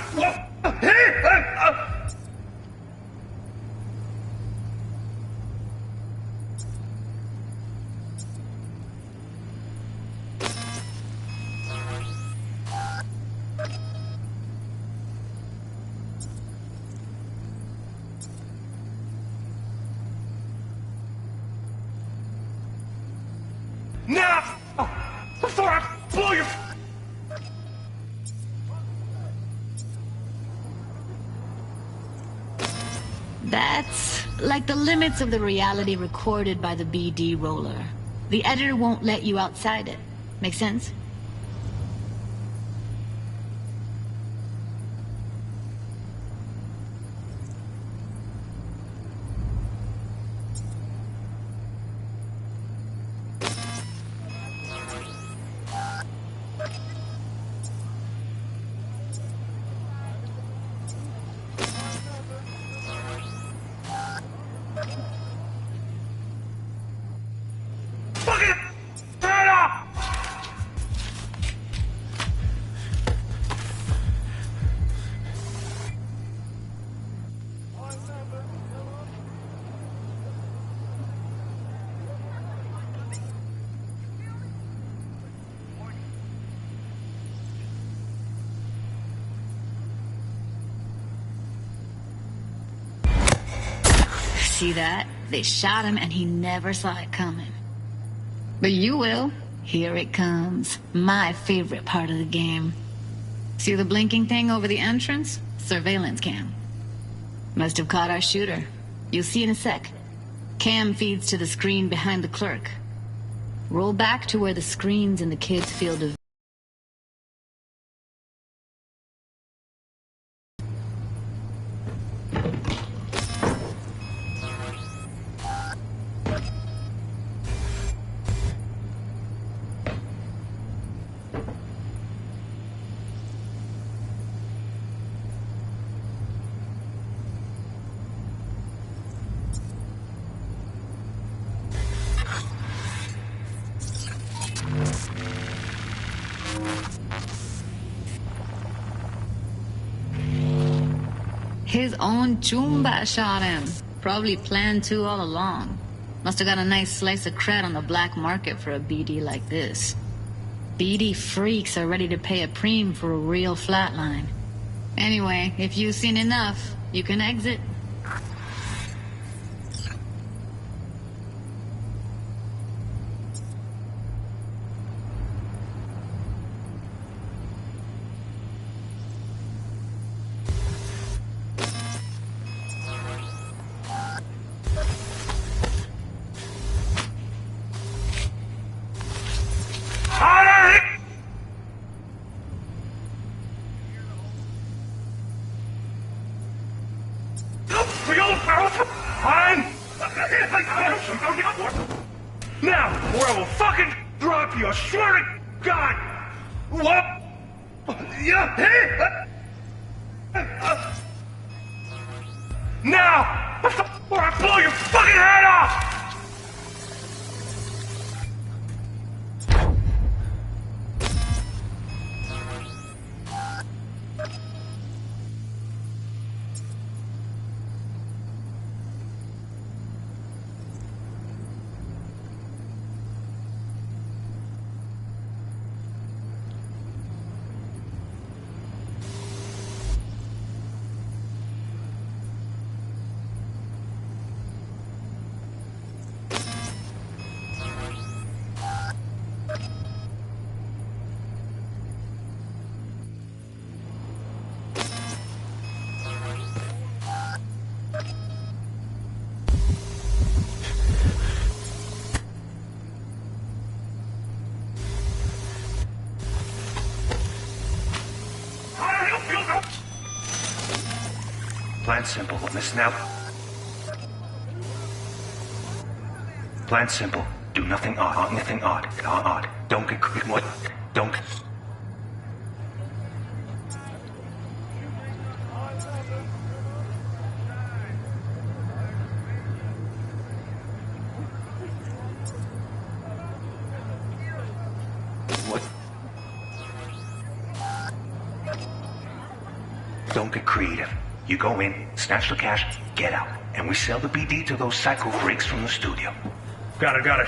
Now! Before I blow your... That's like the limits of the reality recorded by the BD roller. The editor won't let you outside it. Make sense? See that? They shot him and he never saw it coming. But you will. Here it comes. My favorite part of the game. See the blinking thing over the entrance? Surveillance cam. Must have caught our shooter. You'll see in a sec. Cam feeds to the screen behind the clerk. Roll back to where the screen's in the kid's field of his own Chumba shot him. Probably planned to all along. Must have got a nice slice of cred on the black market for a BD like this. BD freaks are ready to pay a preem for a real flatline. Anyway, if you've seen enough, you can exit. Now, or I will fucking drop you, I swear to God! What? Yeah, now! Or I blow your fucking head off! Plan simple, Miss Snap. Plan simple. Do nothing odd. Nothing odd. Odd. Don't get what? Don't. What? Don't get creative. You go in, snatch the cash, get out. And we sell the BD to those psycho freaks from the studio. Got it.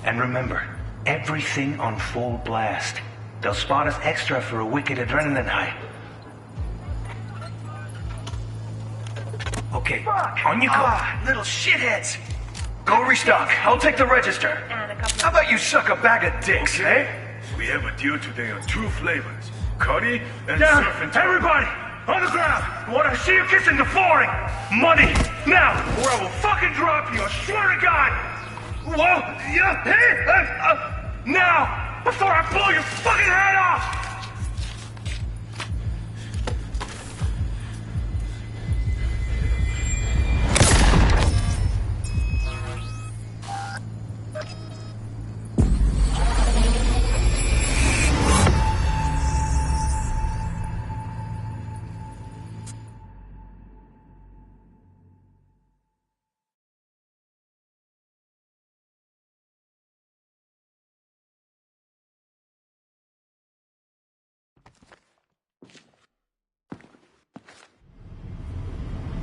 And remember, everything on full blast. They'll spot us extra for a wicked adrenaline high. Okay, on you go. Little shitheads. Go restock. I'll take the register. How about you suck a bag of dicks, eh? We have a deal today on 2 flavors. Curry and Down, surf and everybody! On the ground! Want to see you kissing the flooring! Money! Now, or I will fucking drop you, I swear to God! Whoa! Yeah! Hey! Now! Before I blow your fucking head off!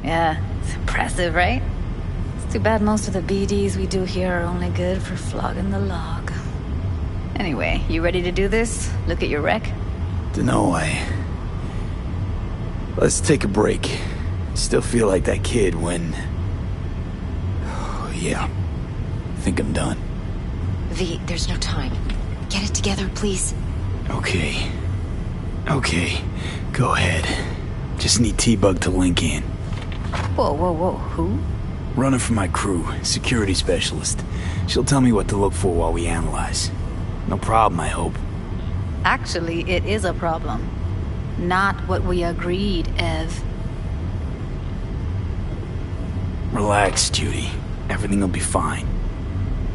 Yeah, it's impressive, right? It's too bad most of the BDs we do here are only good for flogging the log. Anyway, you ready to do this? Look at your wreck? Dunno, Let's take a break. Still feel like that kid when... Oh, yeah. Think I'm done. V, there's no time. Get it together, please. Okay. Go ahead. Just need T-Bug to link in. Whoa, who? Runner for my crew, security specialist. She'll tell me what to look for while we analyze. No problem, I hope. Actually, it is a problem. Not what we agreed, Ev. Relax, Judy. Everything will be fine.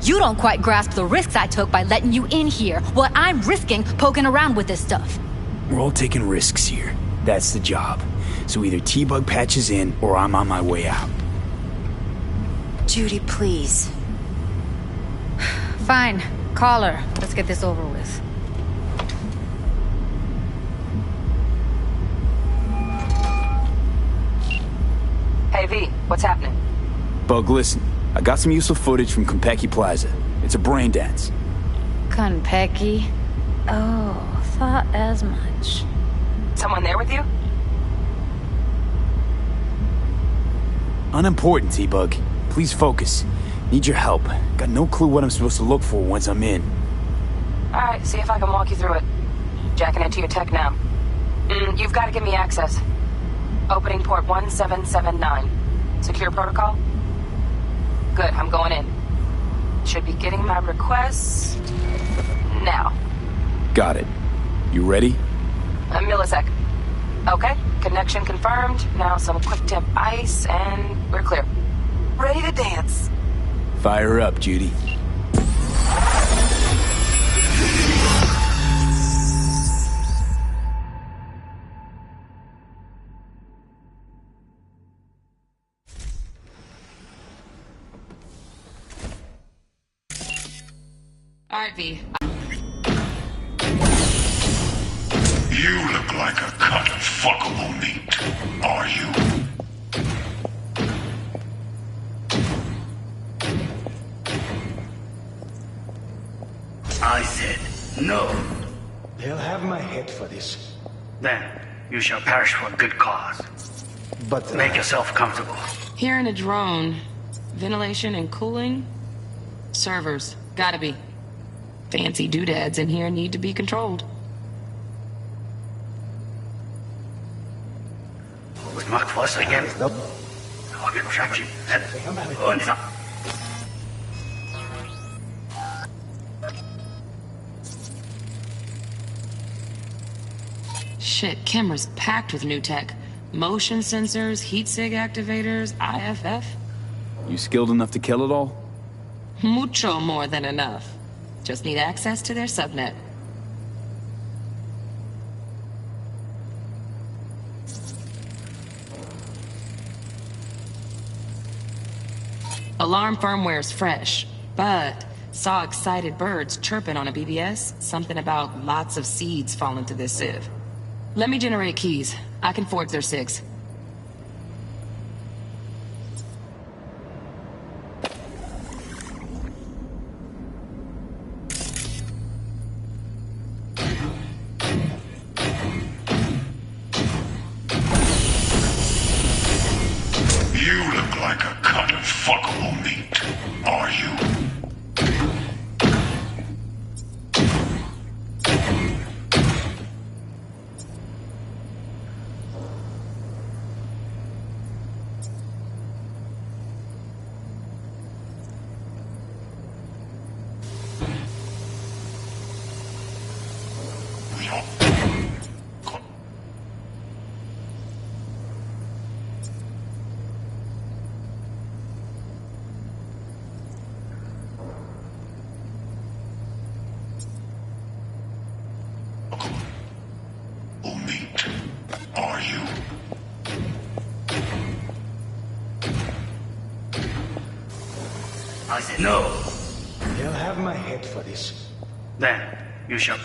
You don't quite grasp the risks I took by letting you in here. What I'm risking poking around with this stuff. We're all taking risks here. That's the job. So either T-Bug patches in, or I'm on my way out. Judy, please. Fine. Call her. Let's get this over with. Hey, V, what's happening? Bug, listen. I got some useful footage from Konpeki Plaza. It's a brain dance. Konpeki? Oh, thought as much. Someone there with you? Unimportant, T-Bug. Please focus. Need your help. Got no clue what I'm supposed to look for once I'm in. Alright, see if I can walk you through it. Jacking into your tech now. You've got to give me access. Opening port 1779. Secure protocol? Good, I'm going in. Should be getting my requests now. Got it. You ready? A millisec. Okay, connection confirmed. Now some quick temp ice and we're clear. Ready to dance. Fire up, Judy. Alright, V. You look like a cut of fuckable meat, are you? I said no. They'll have my head for this. Then you shall perish for a good cause. But make yourself comfortable. Here in a drone. Ventilation and cooling? Servers. Gotta be. Fancy doodads in here need to be controlled. With Mark Foss again? Nope. Shit, camera's packed with new tech. Motion sensors, heat sig activators, IFF. You skilled enough to kill it all? Mucho more than enough. Just need access to their subnet. Alarm firmware's fresh, but saw excited birds chirping on a BBS. Something about lots of seeds falling to this sieve. Let me generate keys. I can forge their SIGs. You look like a cut of fuckable meat, are you? Are you? I said no. They'll have my head for this. Then you shall.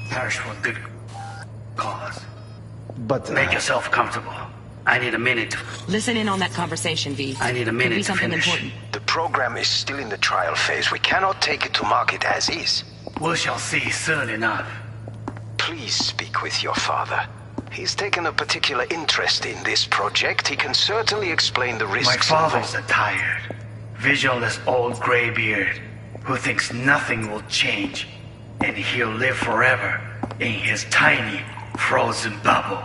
Perish for a good cause. But make yourself comfortable. I need a minute to... Listen in on that conversation, V. I need a minute Could be to something finish. important. The program is still in the trial phase. We cannot take it to market as is. We shall see soon enough. Please speak with your father. He's taken a particular interest in this project. He can certainly explain the risks. My father's a tired, visionless old graybeard who thinks nothing will change, and he'll live forever in his tiny, frozen bubble.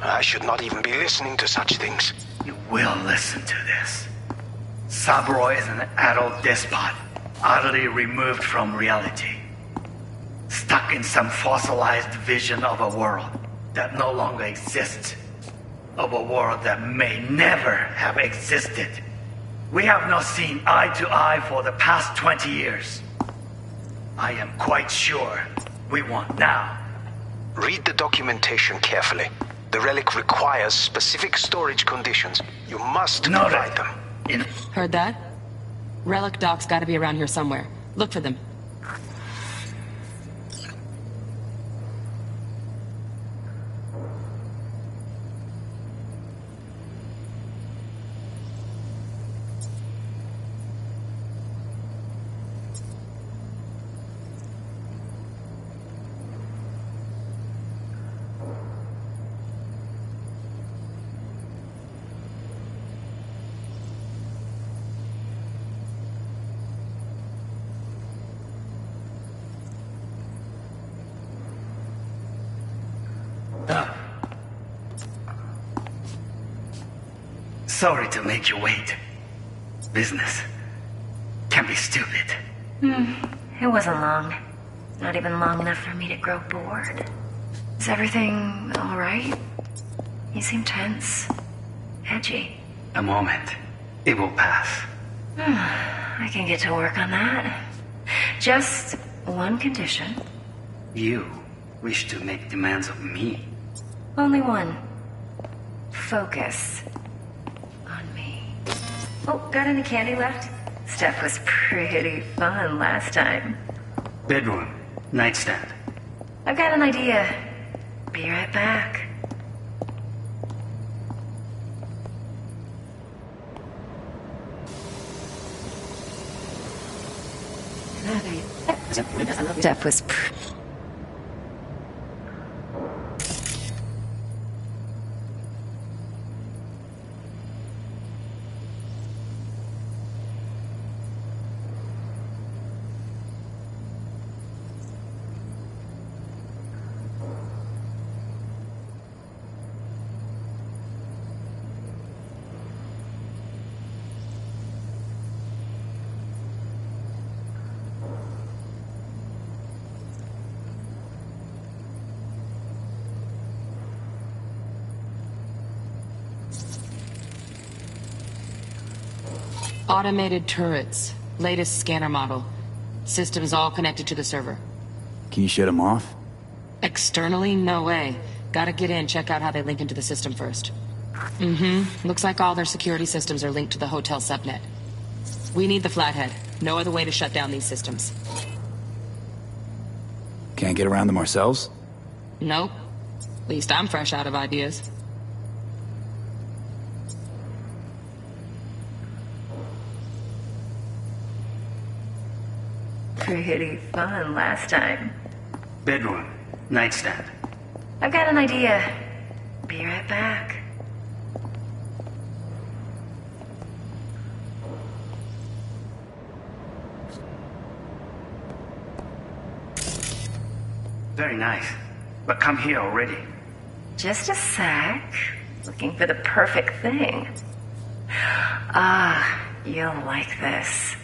I should not even be listening to such things. You will listen to this. Saburo is an adult despot, utterly removed from reality. Stuck in some fossilized vision of a world that no longer exists. Of a world that may never have existed. We have not seen eye to eye for the past 20 years. I am quite sure we want now. Read the documentation carefully. The relic requires specific storage conditions. You must provide them. Heard that? Relic docs gotta be around here somewhere. Look for them. Sorry to make you wait. Business can be stupid. It wasn't long. Not even long enough for me to grow bored. Is everything all right? You seem tense. Edgy. A moment. It will pass. I can get to work on that. Just one condition. You wish to make demands of me. Only one. Focus. Oh, got any candy left? Stuff was pretty fun last time. Bedroom. Nightstand. I've got an idea. Be right back. Stuff was Automated turrets. Latest scanner model. Systems all connected to the server. Can you shut them off? Externally, no way. Gotta get in, check out how they link into the system first. Looks like all their security systems are linked to the hotel subnet. We need the flathead. No other way to shut down these systems. Can't get around them ourselves? Nope. At least I'm fresh out of ideas. pretty fun last time. Bedroom. Nightstand. I've got an idea. Be right back. Very nice. But come here already. Just a sec. Looking for the perfect thing. Ah, you'll like this.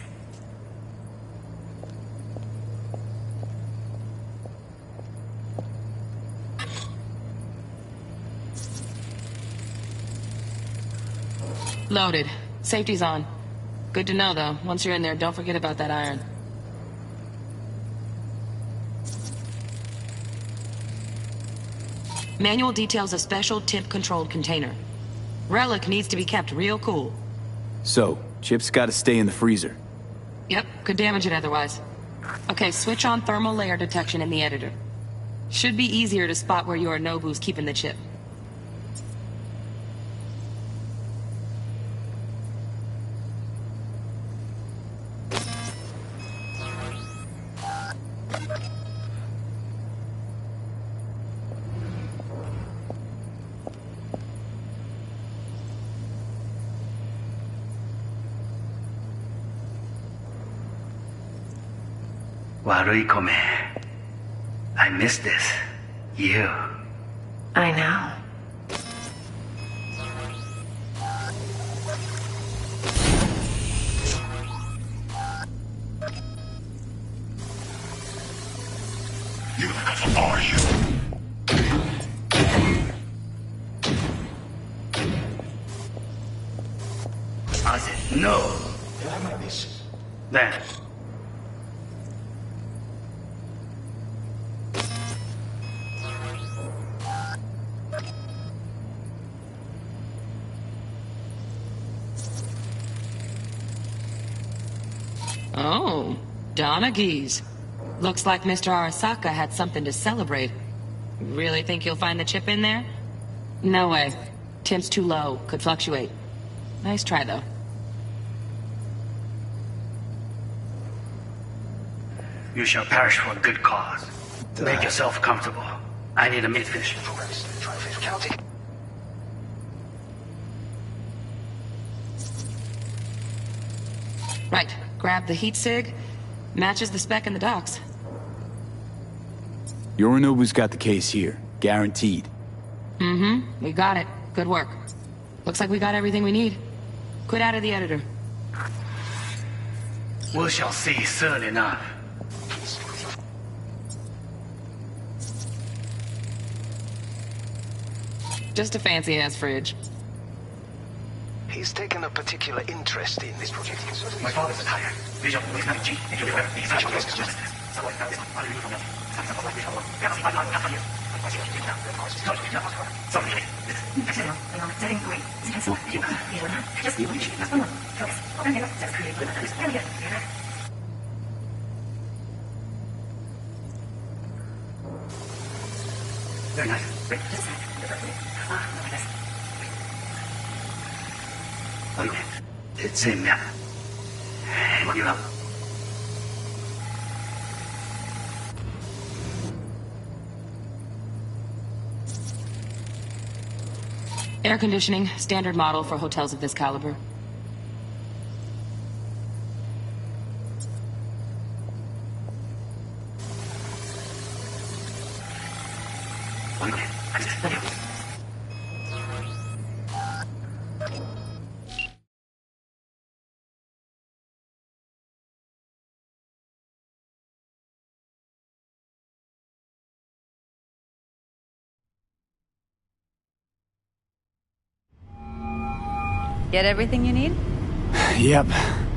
Loaded. Safety's on. Good to know, though. Once you're in there, don't forget about that iron. Manual details a special tip-controlled container. Relic needs to be kept real cool. So, Chip's gotta stay in the freezer. Yep, could damage it otherwise. Okay, switch on thermal layer detection in the editor. Should be easier to spot where Yorinobu's keeping the chip. Waruikome. I miss this. You. I know. Who are you? I said no. They'll have my dish. Then. Oh, Donaghys. Looks like Mr. Arasaka had something to celebrate. Really think you'll find the chip in there? No way. Temp's too low. Could fluctuate. Nice try, though. You shall perish for a good cause. Make yourself comfortable. I need a meat fish. Right. Grab the heat sig. Matches the spec in the docks. Yorinobu's got the case here. Guaranteed. Mm-hmm. We got it. Good work. Looks like we got everything we need. Quit out of the editor. We shall see soon enough. Just a fancy-ass fridge. He's taken a particular interest in this project. My father's a tire. Very nice. 됐습니다. 해보기로. Air conditioning, standard model for hotels of this caliber. Get everything you need? Yep,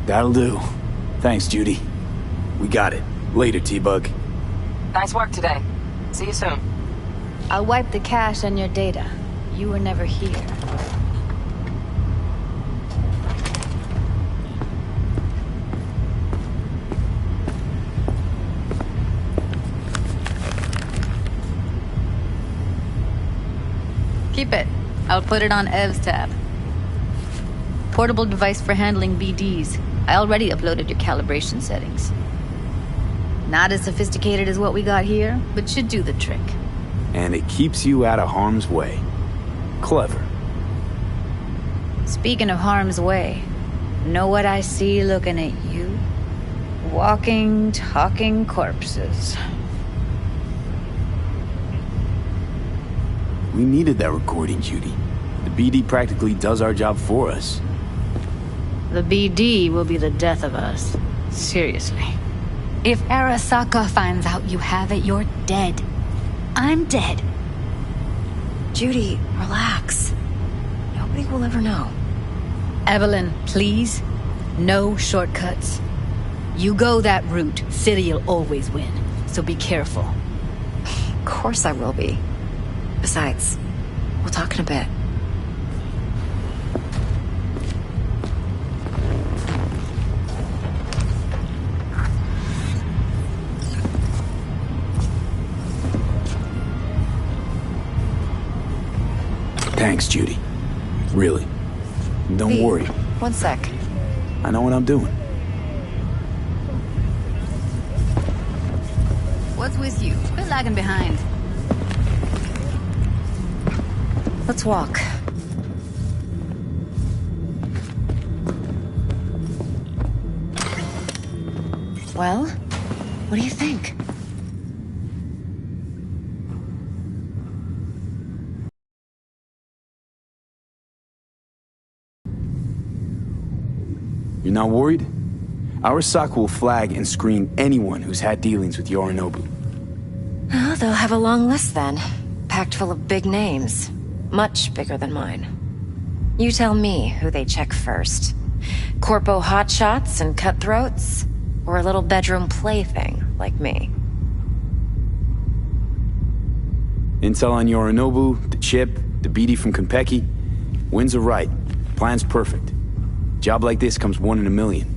that'll do. Thanks, Judy. We got it. Later, T-Bug. Nice work today. See you soon. I'll wipe the cache on your data. You were never here. Keep it. I'll put it on Ev's tab. Portable device for handling BDs. I already uploaded your calibration settings. Not as sophisticated as what we got here, but should do the trick. And it keeps you out of harm's way. Clever. Speaking of harm's way, know what I see looking at you? Walking, talking corpses. We needed that recording, Judy. The BD practically does our job for us. The BD will be the death of us. Seriously. If Arasaka finds out you have it, you're dead. I'm dead. Judy, relax. Nobody will ever know. Evelyn, please. No shortcuts. You go that route, City'll always win. So be careful. Of course I will be. Besides, we'll talk in a bit. Thanks, Judy. Really. Don't worry. One sec. I know what I'm doing. What's with you? Quit lagging behind. Let's walk. Well, what do you think? You're not worried? Arasaka will flag and screen anyone who's had dealings with Yorinobu. Oh, they'll have a long list then. Packed full of big names. Much bigger than mine. You tell me who they check first. Corpo hotshots and cutthroats? Or a little bedroom plaything like me? Intel on Yorinobu, the chip, the BD from Konpeki. Winds are right. Plan's perfect. Job like this comes 1 in a million.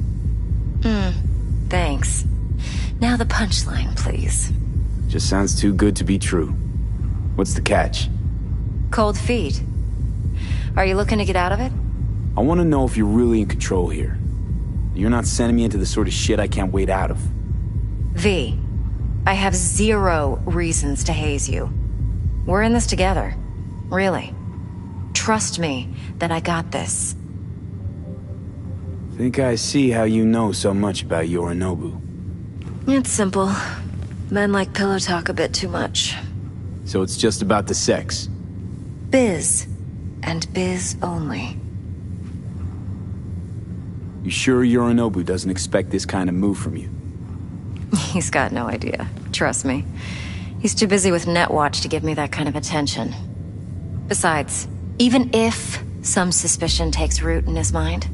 Thanks. Now the punchline, please. Just sounds too good to be true. What's the catch? Cold feet. Are you looking to get out of it? I want to know if you're really in control here. You're not sending me into the sort of shit I can't wait out of. V, I have 0 reasons to haze you. We're in this together. Really. Trust me that I got this. Think I see how you know so much about Yorinobu. It's simple. Men like pillow talk a bit too much. So it's just about the sex? Biz. And biz only. You sure Yorinobu doesn't expect this kind of move from you? He's got no idea. Trust me. He's too busy with Netwatch to give me that kind of attention. Besides, even if some suspicion takes root in his mind,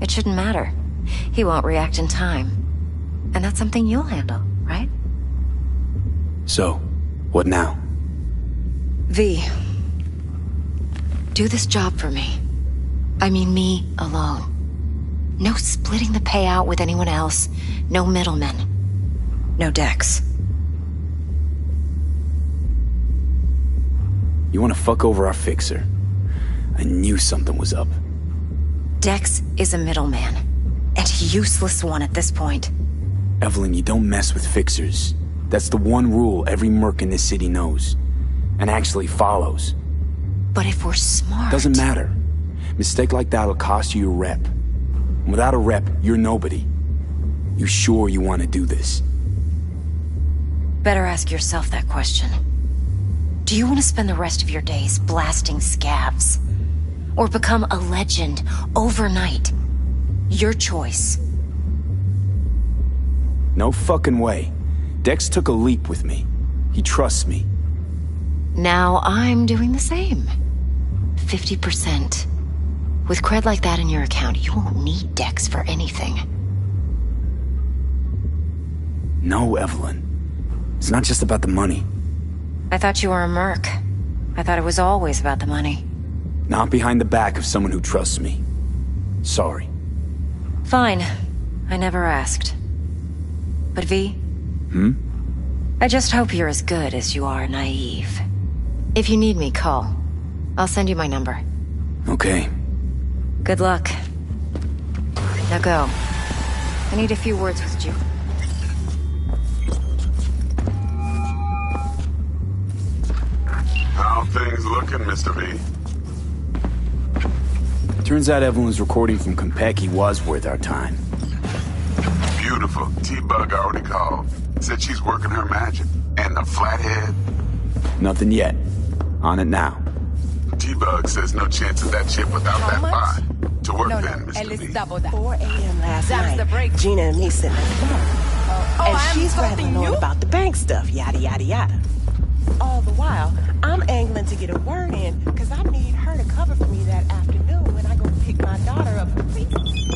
it shouldn't matter. He won't react in time. And that's something you'll handle, right? So, what now? V. Do this job for me. I mean me alone. No splitting the payout with anyone else. No middlemen. No Dex. You want to fuck over our fixer? I knew something was up. Dex is a middleman. And a useless one at this point. Evelyn, you don't mess with fixers. That's the one rule every merc in this city knows. And actually follows. But if we're smart... Doesn't matter. Mistake like that'll cost you your rep. And without a rep, you're nobody. You sure you want to do this? Better ask yourself that question. Do you want to spend the rest of your days blasting scavs? Or become a legend overnight? Your choice. No fucking way. Dex took a leap with me. He trusts me. Now I'm doing the same. 50%. With cred like that in your account, you won't need Dex for anything. No, Evelyn. It's not just about the money. I thought you were a merc. I thought it was always about the money. Not behind the back of someone who trusts me. Sorry. Fine. I never asked. But V? I just hope you're as good as you are naive. If you need me, call. I'll send you my number. Okay. Good luck. Now go. I need a few words with you. How things looking, Mr. V? Turns out Evelyn's recording from Konpeki was worth our time. Beautiful. T-Bug already called. Said she's working her magic. And the flathead? Nothing yet. On it now. T-Bug says no chance of that chip without that buy. To work then, Mr. V. 4 a.m. last night, Gina and me sitting at the bar. And she's rattling on about the bank stuff, yada, yada, yada. All the while, I'm angling to get a word in, because I need her to cover for me that afternoon when I go pick my daughter up from preschool.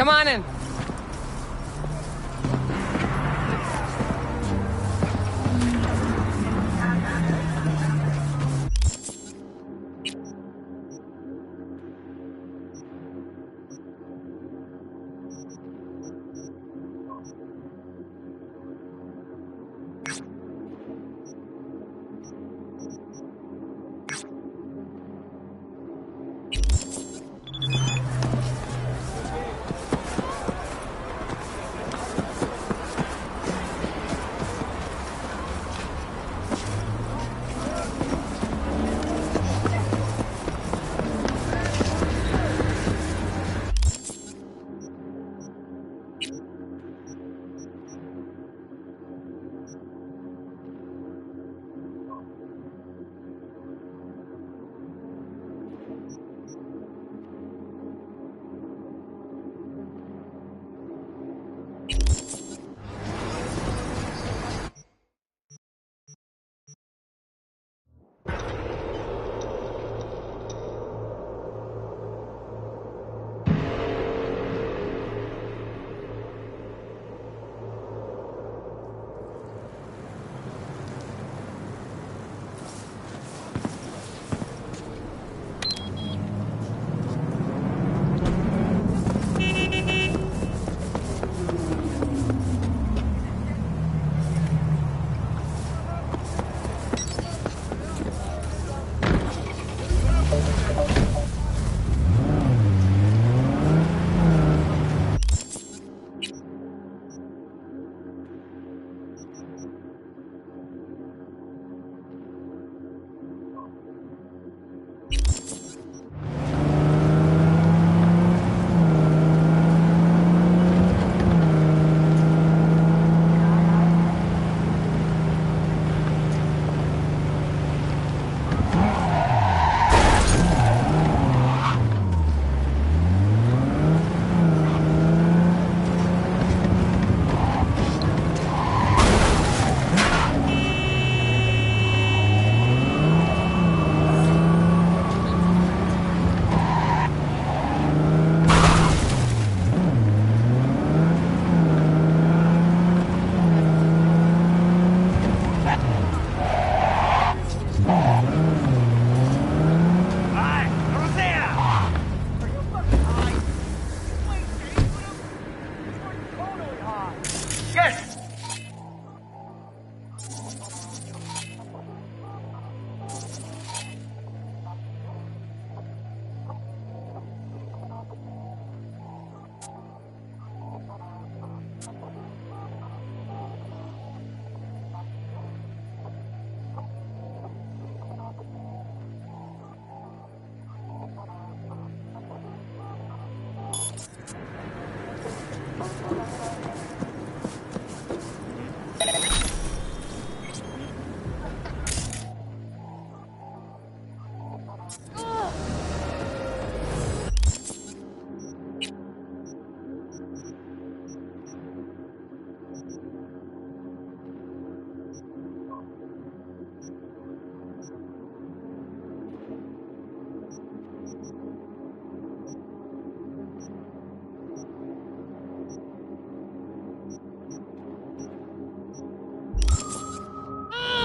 Come on in.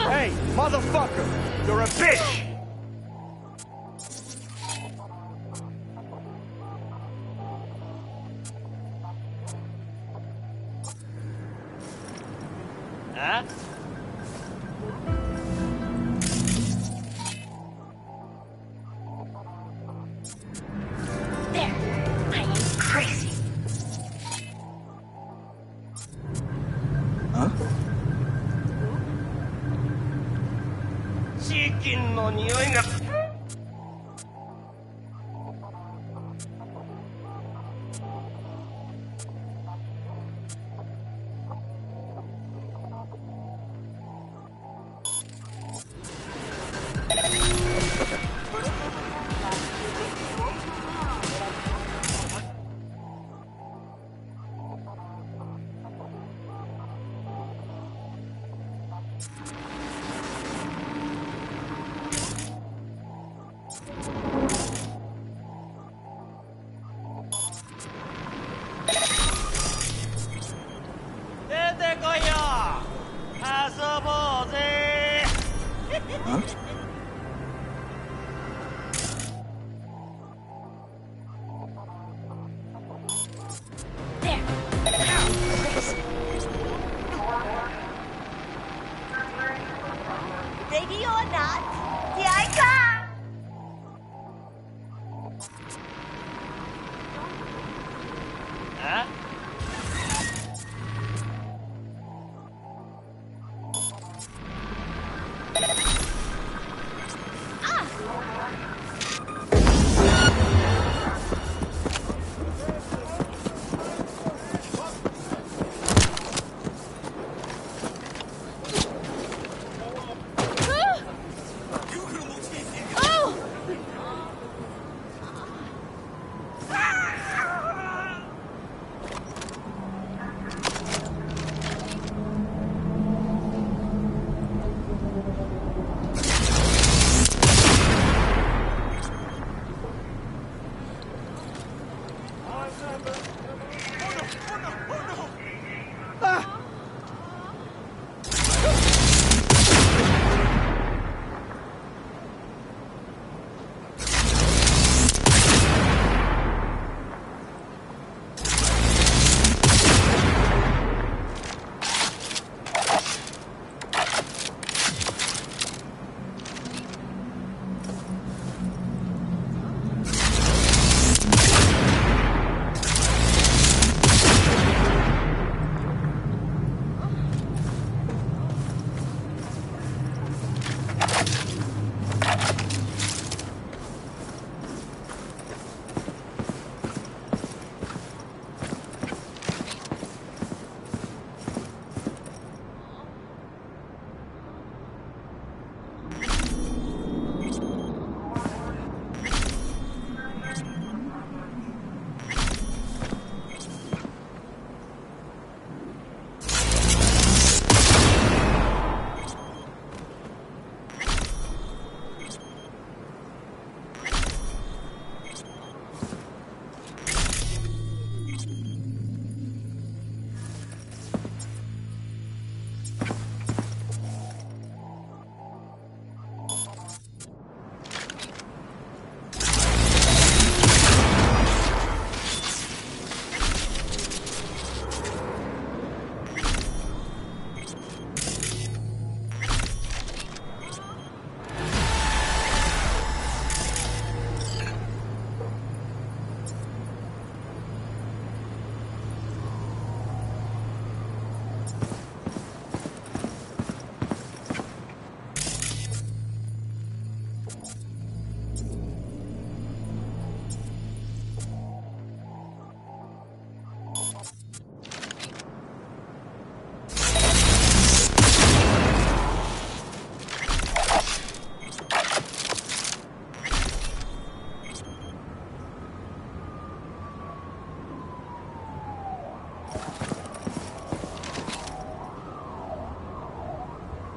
Hey, motherfucker! You're a bitch! Huh? There. I ain't crazy. Huh? チキンの匂いが。Ready or not, here I come! Huh?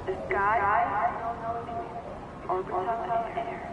The sky, orbital air.